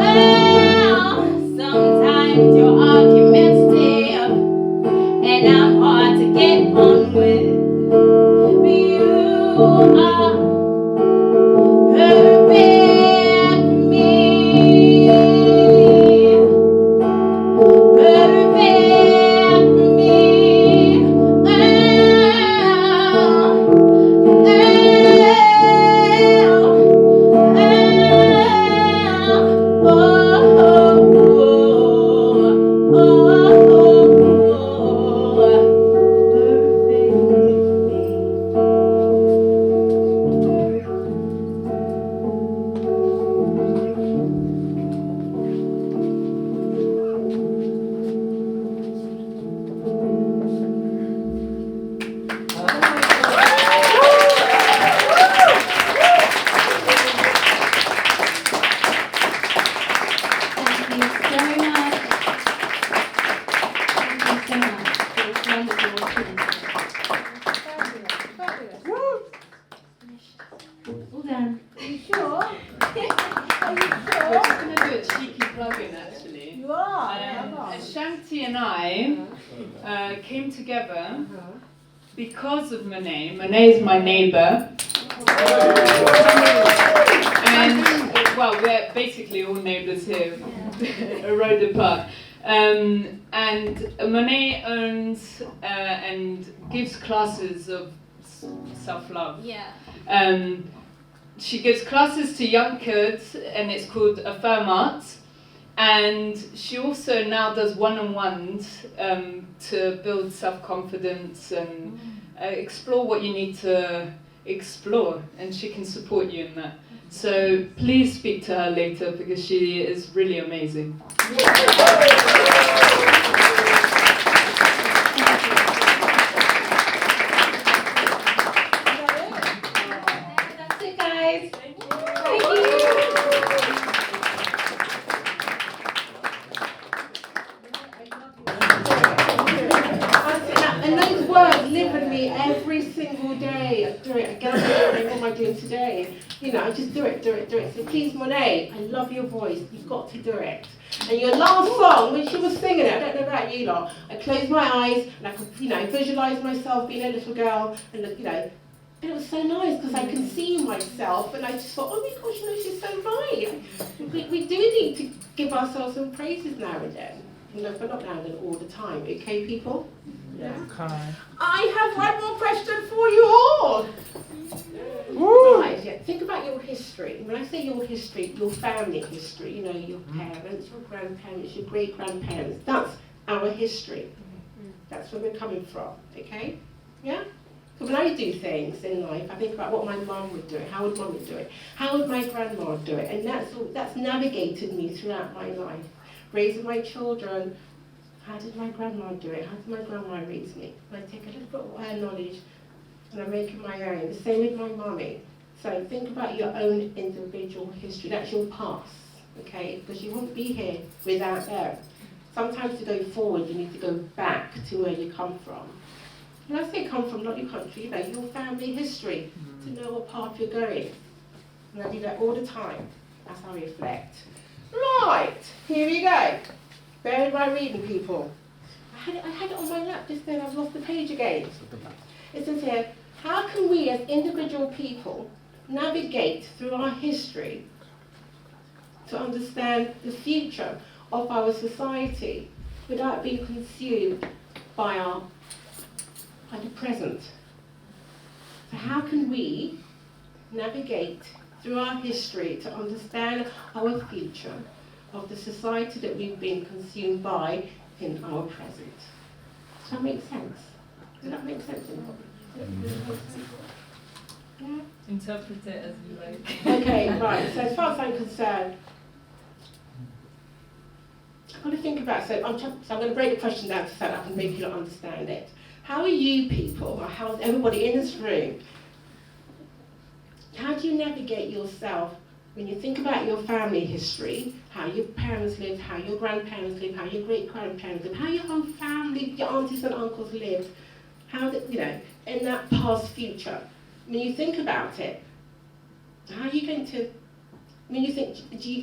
Oh, sometimes you're argumentative and I'm hard to get on with. But you are perfect for me. Perfect for me. Perfect. because of Monet. Monet is my neighbour. And, well, we're basically all neighbours here, a road apart. And Monet owns and gives classes of self-love. Yeah. She gives classes to young kids, and it's called Affirm Art. And she also now does one-on-ones to build self-confidence and explore what you need to explore, and she can support you in that. So please speak to her later because she is really amazing. That's it, guys. Thank you. And those words live with me every single day. I do it again. What am I doing today? You know, I just do it. So please, Monet, I love your voice. You've got to do it. And your last song, when she was singing it, I don't know about you lot, I closed my eyes and I could, visualise myself being a little girl, and and it was so nice because I could see myself, and I just thought, oh my gosh, she's so right. We do need to give ourselves some praises now and then. But not now and then, all the time. Okay, people? Yeah. Okay. I have one more question for you all. Right, yeah. Think about your history. When I say your history, your family history, your parents, your grandparents, your great-grandparents. That's our history. That's where we're coming from, okay? Yeah? So when I do things in life, I think about what my mum would do it, how would mum do it, how would my grandma do it, and that's navigated me throughout my life. Raising my children, how did my grandma do it? How did my grandma raise me? And I take a little bit of her knowledge and I make it my own. The same with my mummy. So think about your own individual history. That's your past, okay? Because you wouldn't be here without them. Sometimes to go forward, you need to go back to where you come from. When I say come from, not your country, your family history, to know what path you're going. And I do that all the time. That's how I reflect. Right, here we go. Bear in mind reading, people. I had it on my lap just then, I've lost the page again. It says here, how can we as individual people navigate through our history to understand the future of our society without being consumed by the present? So how can we navigate through our history to understand our future of the society that we've been consumed by in our present? Does that make sense? Does that make sense? Yeah? Interpret it as you like. Okay, right. So as far as I'm concerned, I've got to think about it. So I'm going to break the question down so that I can make you understand it. How are you people, or how is everybody in this room, how do you navigate yourself when you think about your family history, how your parents lived, how your grandparents lived, how your great-grandparents lived, how your whole family, your aunties and uncles lived, how, in that past future? When you think about it, how are you going to, when you think,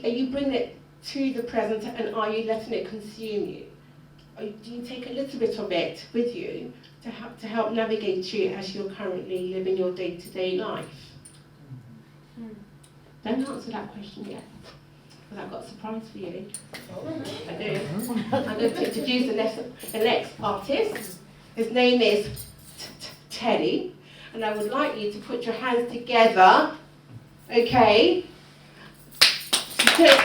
are you bringing it to the present and are you letting it consume you? Or do you take a little bit of it with you to help navigate you as you're currently living your day-to-day life? Don't answer that question yet, because I've got a surprise for you. I do. I'm going to introduce the next artist. His name is Teddy, and I would like you to put your hands together, okay? Teddy.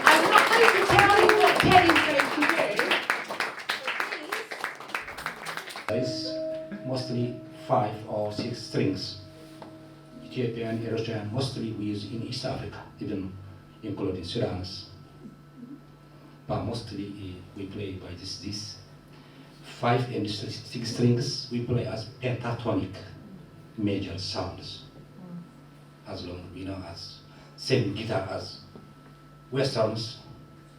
I'm not going to tell you what Teddy's going to do. It's mostly 5 or 6 strings. Ethiopian, Eritrean, mostly we use in East Africa, even including Sudan. But mostly we play by this 5 and 6 strings we play as pentatonic major sounds. As long as same guitar as Westerns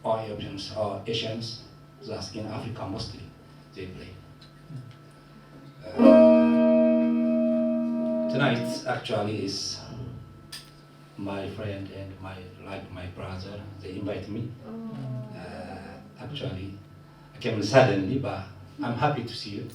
or Europeans or Asians, that's in Africa mostly they play. Tonight actually is my friend and my brother. They invite me. Actually, I came suddenly, but I'm happy to see you.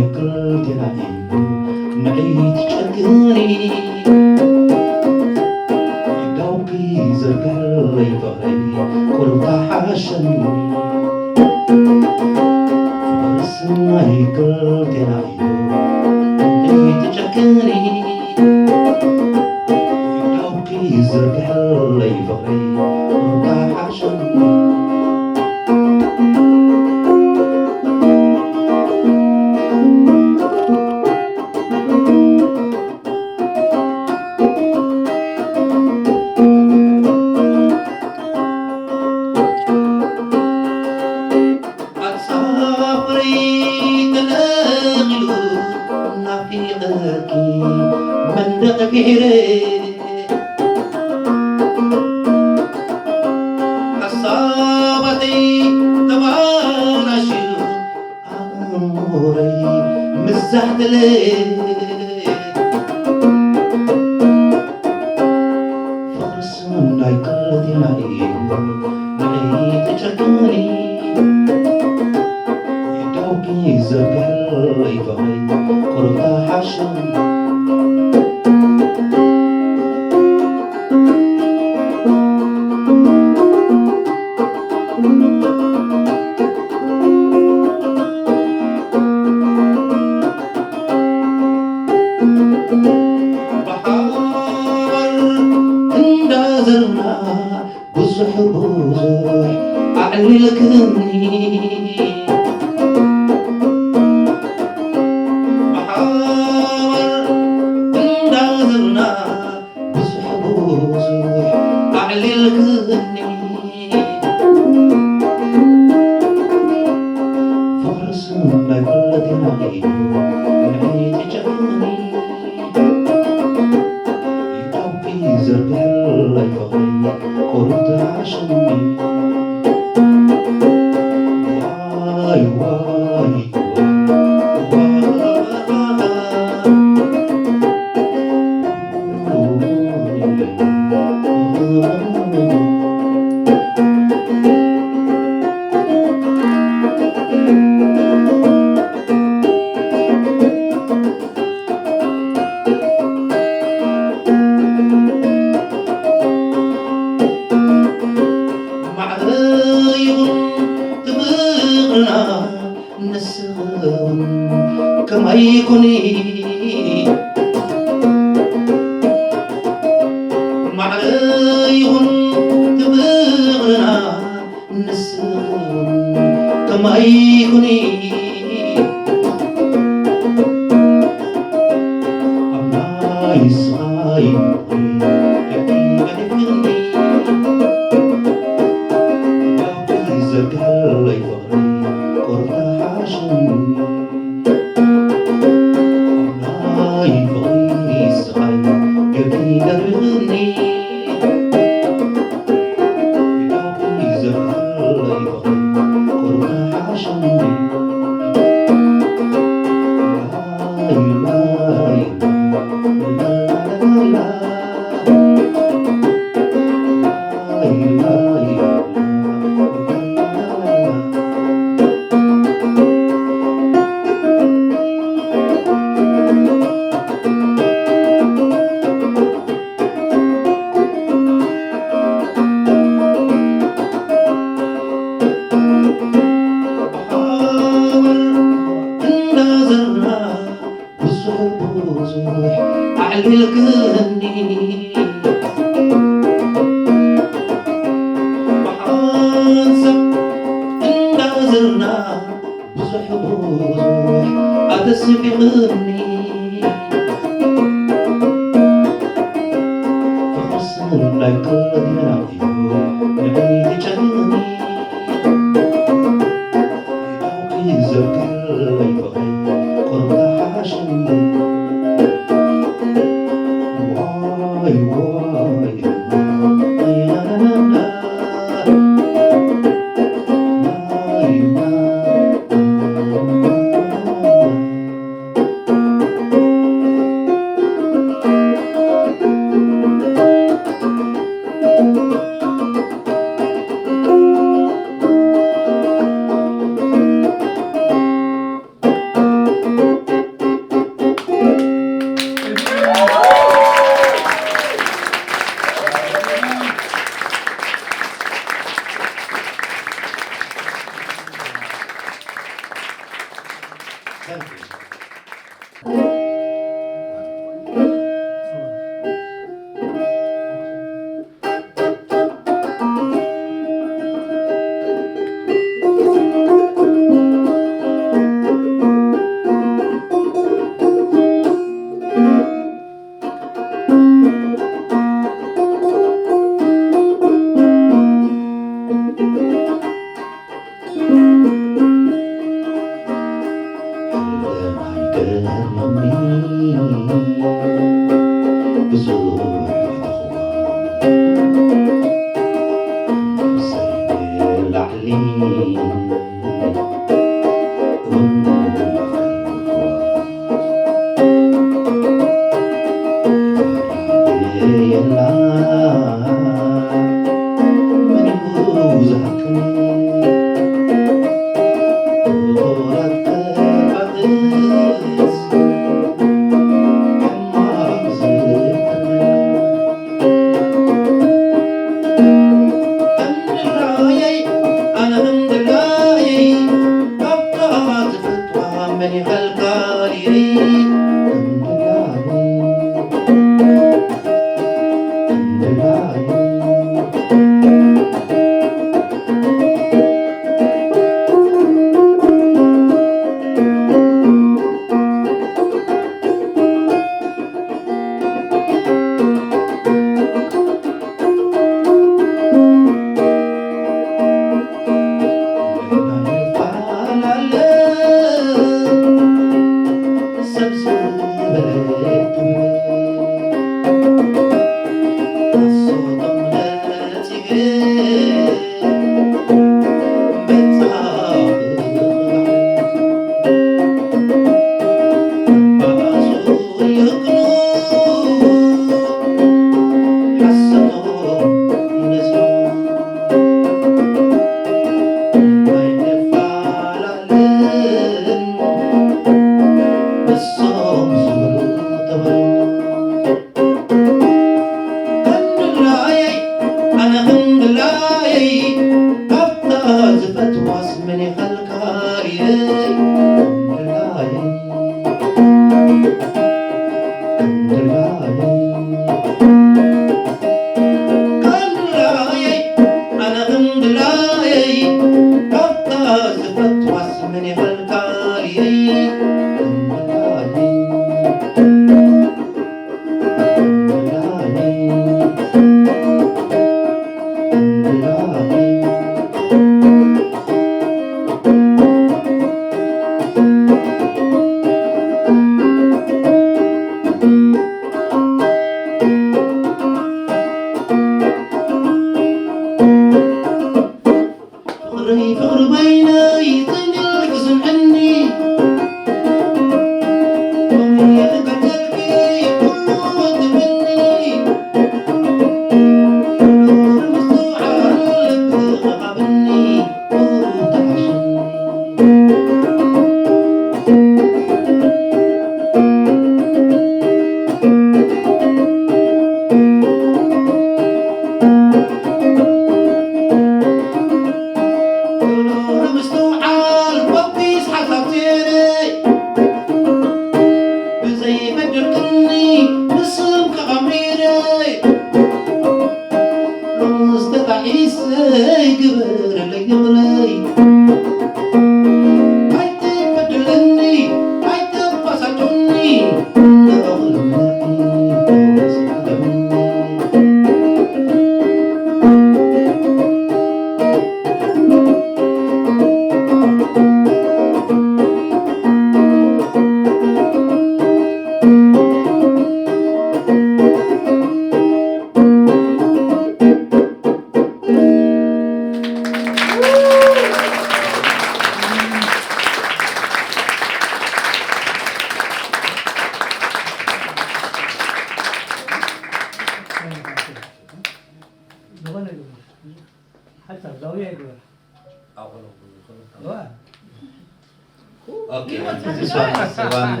Okay, You want to this go? one is one.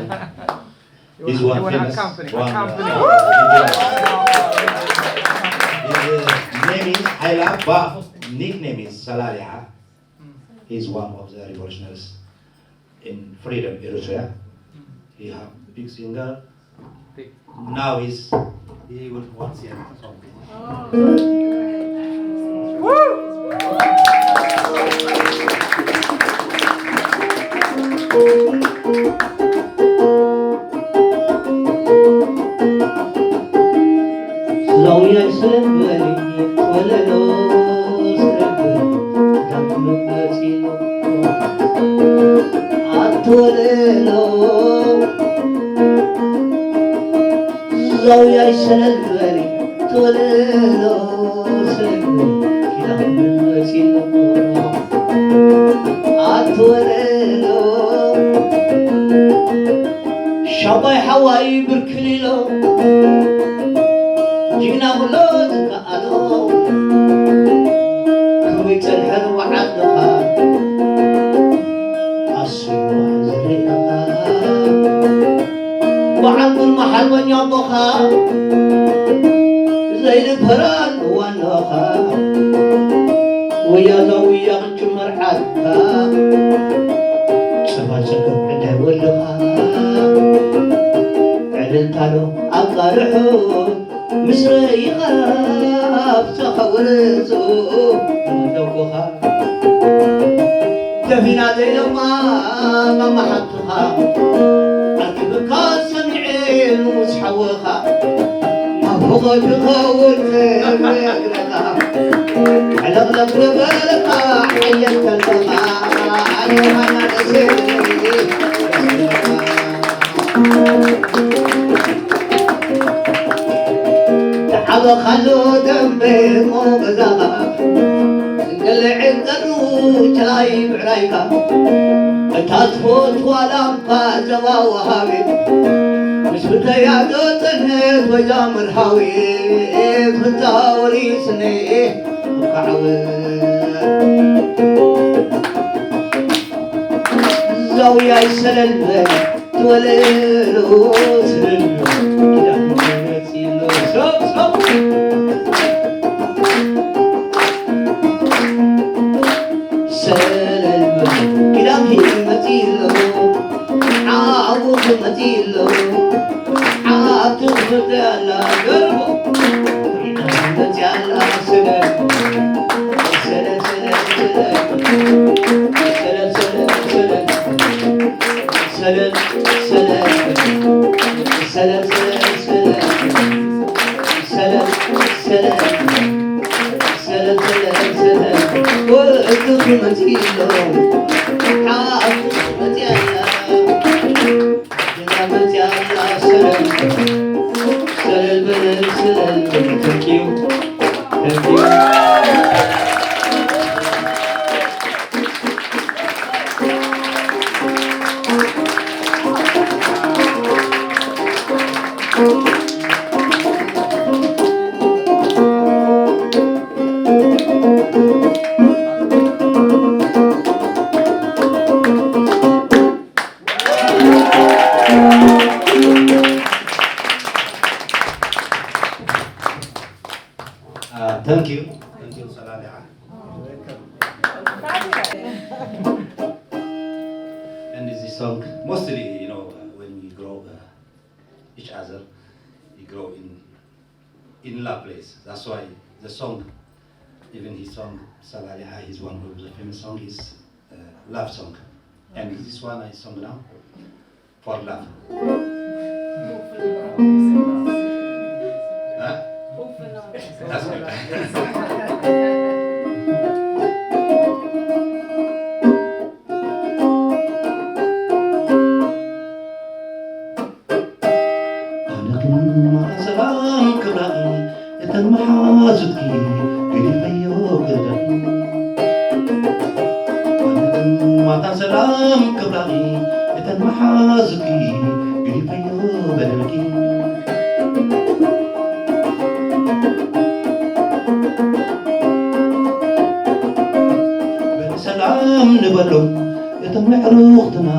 He's one famous. Accompany. One, his name is Haila, but nickname is Selalia. He's one of the revolutionaries in freedom Eritrea. He have big singer. Now he will once here something. Selalia Selalia Walalo Selalia Damu Batilo Atwalalo Selalia Selalia Walalo Selalia Damu Batilo Atwalalo Shabai Hawaii Berkelilo جينا ولود كألو كويت الحلوة عندها أصيل وحزريها وعند المحل من يطبخها زي البران وانها ويا ذوي جمر حدها سما سكب عندها ولها علنت له أقارحه مصري غاب تخورزو ودوخها دفينا ديلو ما محطها أركب سمعين وسحوها أبغى بغاوتها على غلب ربالها حيت البغا عليها أنا نسيت تعال خلو دمي مو بزاغا قلع القرو جاي بعرايكا تاتفوت ولامقا زوا وهاوي مش بدا يا دوتنهت ويا مرهاوي فتاوري سني وكعوي زاوية يسلل توليلو سلل Stop, stop. سلام كلام همتيلو عاوض همتيلو عاطف على قلبه همتي على سلام سلام سلام سلام سلام سلام سلام سلام سلام سلام سلام سلام سلام وأدخل متيلو حافظ متيالا متيالا سلام سلام بلد سلام thank you thank you thank you, Selalia. And this song, mostly, when we grow each other, we grow in love place. That's why the song, even his song, Selalia, is one of the famous song is love song. And this one I sung now for love. Huh? That's good. سلام كبرائي محازتكي قولي فيو قدر ما سلام كبرائي محازتكي قولي فيو بدلكي سلام نبلو يتم عروقتنا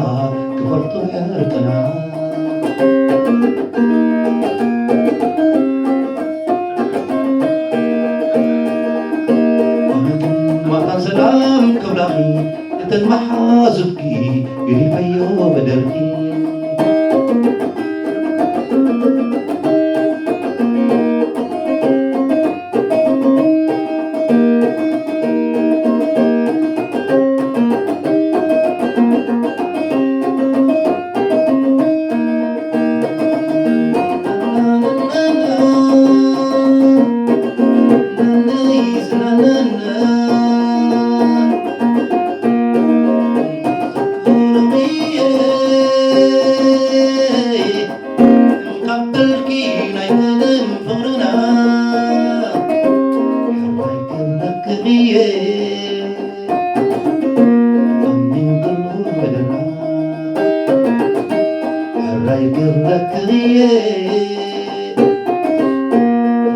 لا يقلك غيه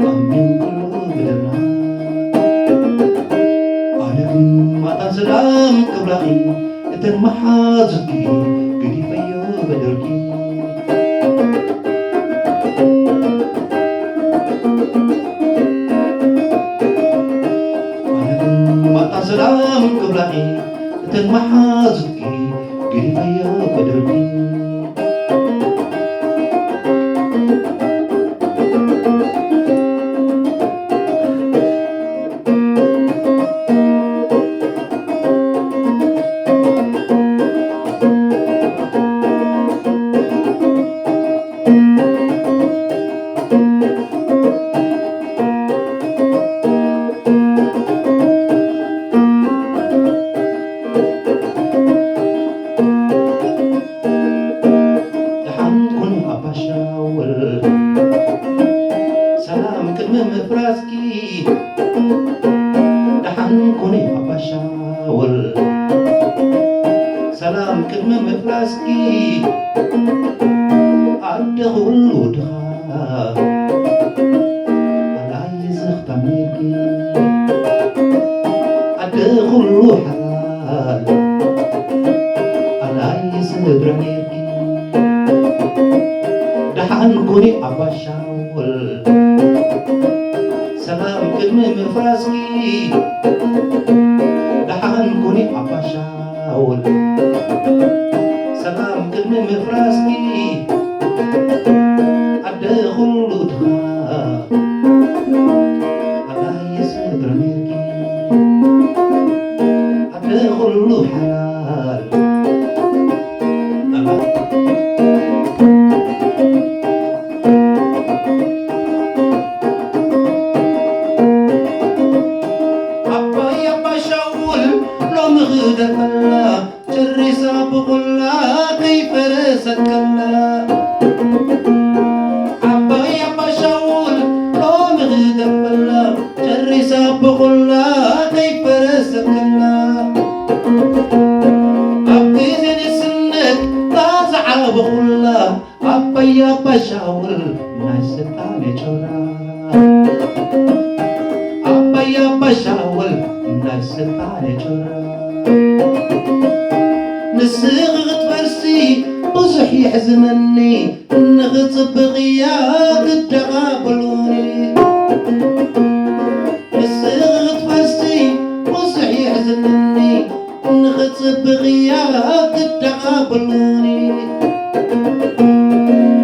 من قلوبنا أنا ما تنسلام قبلغي تنمحازكي قدي فيو بدركي أنا ما تنسلام قبلغي تنمحازكي قدي فيو بدركي سلام كلمة مفراسكي دحن كوني أبشاول سلام كلمة مفراسكي أدخل ودها على يزخ تميركي أدخل حلال على يزخ رميركي دحن كوني أبشاول سلام كلمة مفراسكي دحن كوني أبشاول سلام كلمة مفراسكي أدخل لدها على يسد رميركي أدخل له حلال جرسا بقلا كيف رست كلا عبا يبا شاول لو مغدر بلا جرسا بقلا كيف رست كلا عبي زين السنك تازع بقلا عبا يبا شاول ناس تاني جورا عبا يبا شاول ناس تاني جورا نسغت فرسي بصح يحزنني نغصب غياك تقابلوني نسغت فرسي بصح يحزنني نغصب غياك تقابلوني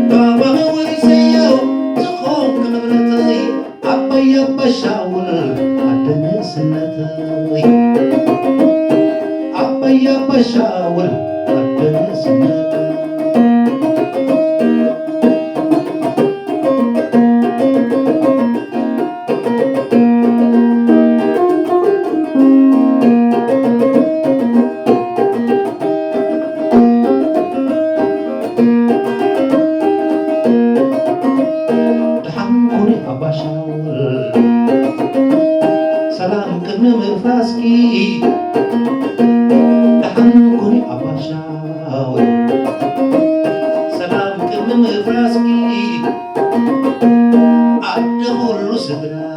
بابا ورسيو تخوك نبرتي عبا يبا شاول عدنا سنتي عبا يبا شاول عدنا سنتي دحنكوني أبا شاول سلام كنا مفاسكي دحنكوني أبا شاول سلام كنا مفاسكي أدخل سدرا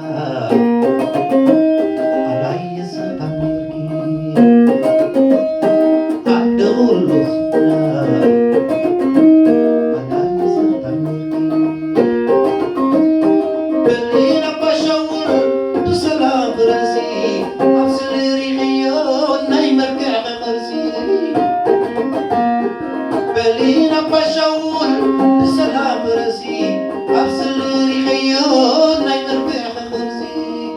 على يزتميركي أدخل سدرا بلينا بشاول بسلام راسي أبصر ريخيون ناي مربع خرسي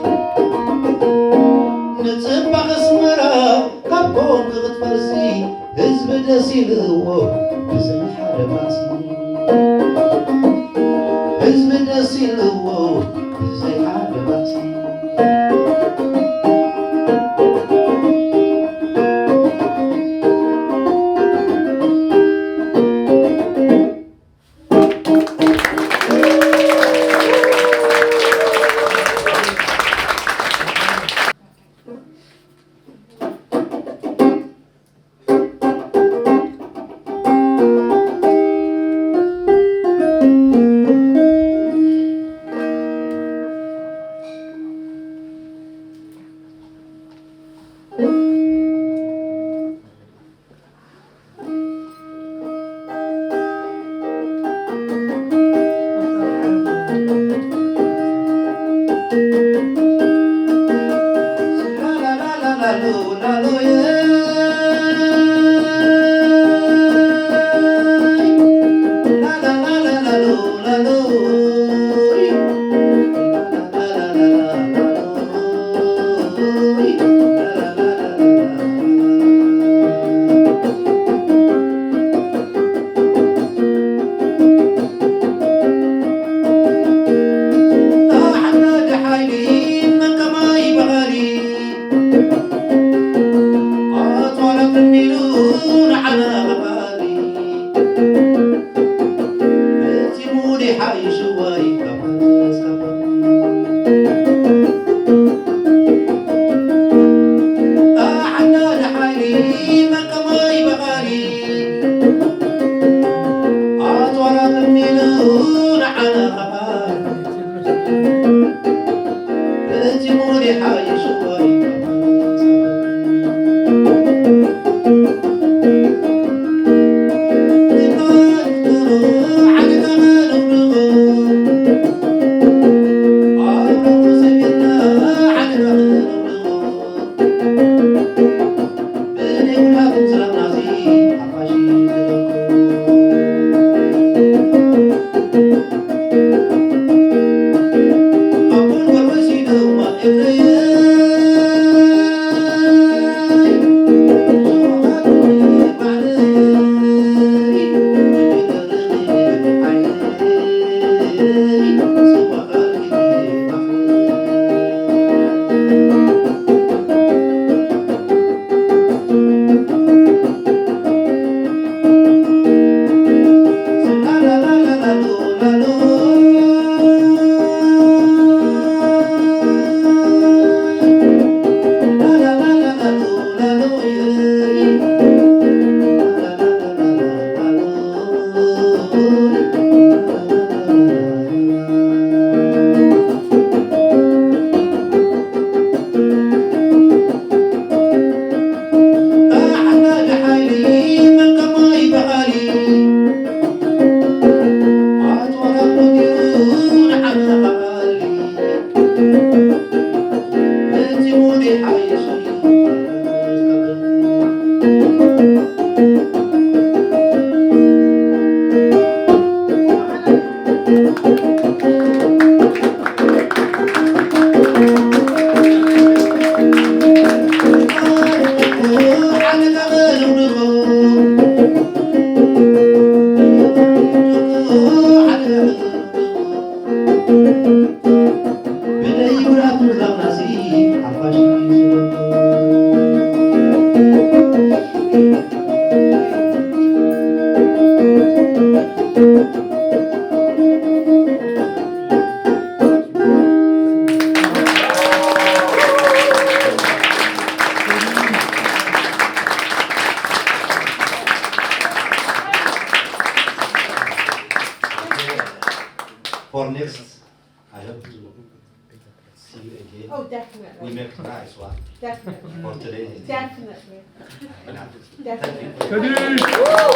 نتصبح اسمرا كابون كغت فرسي حزب داسي لو بزي حدا باسي حزب داسي لو بزي حدا باسي for next, I hope to see you again. Oh, We definitely. make nice one Definitely. for today. Definitely. Enough. Definitely. Thank you.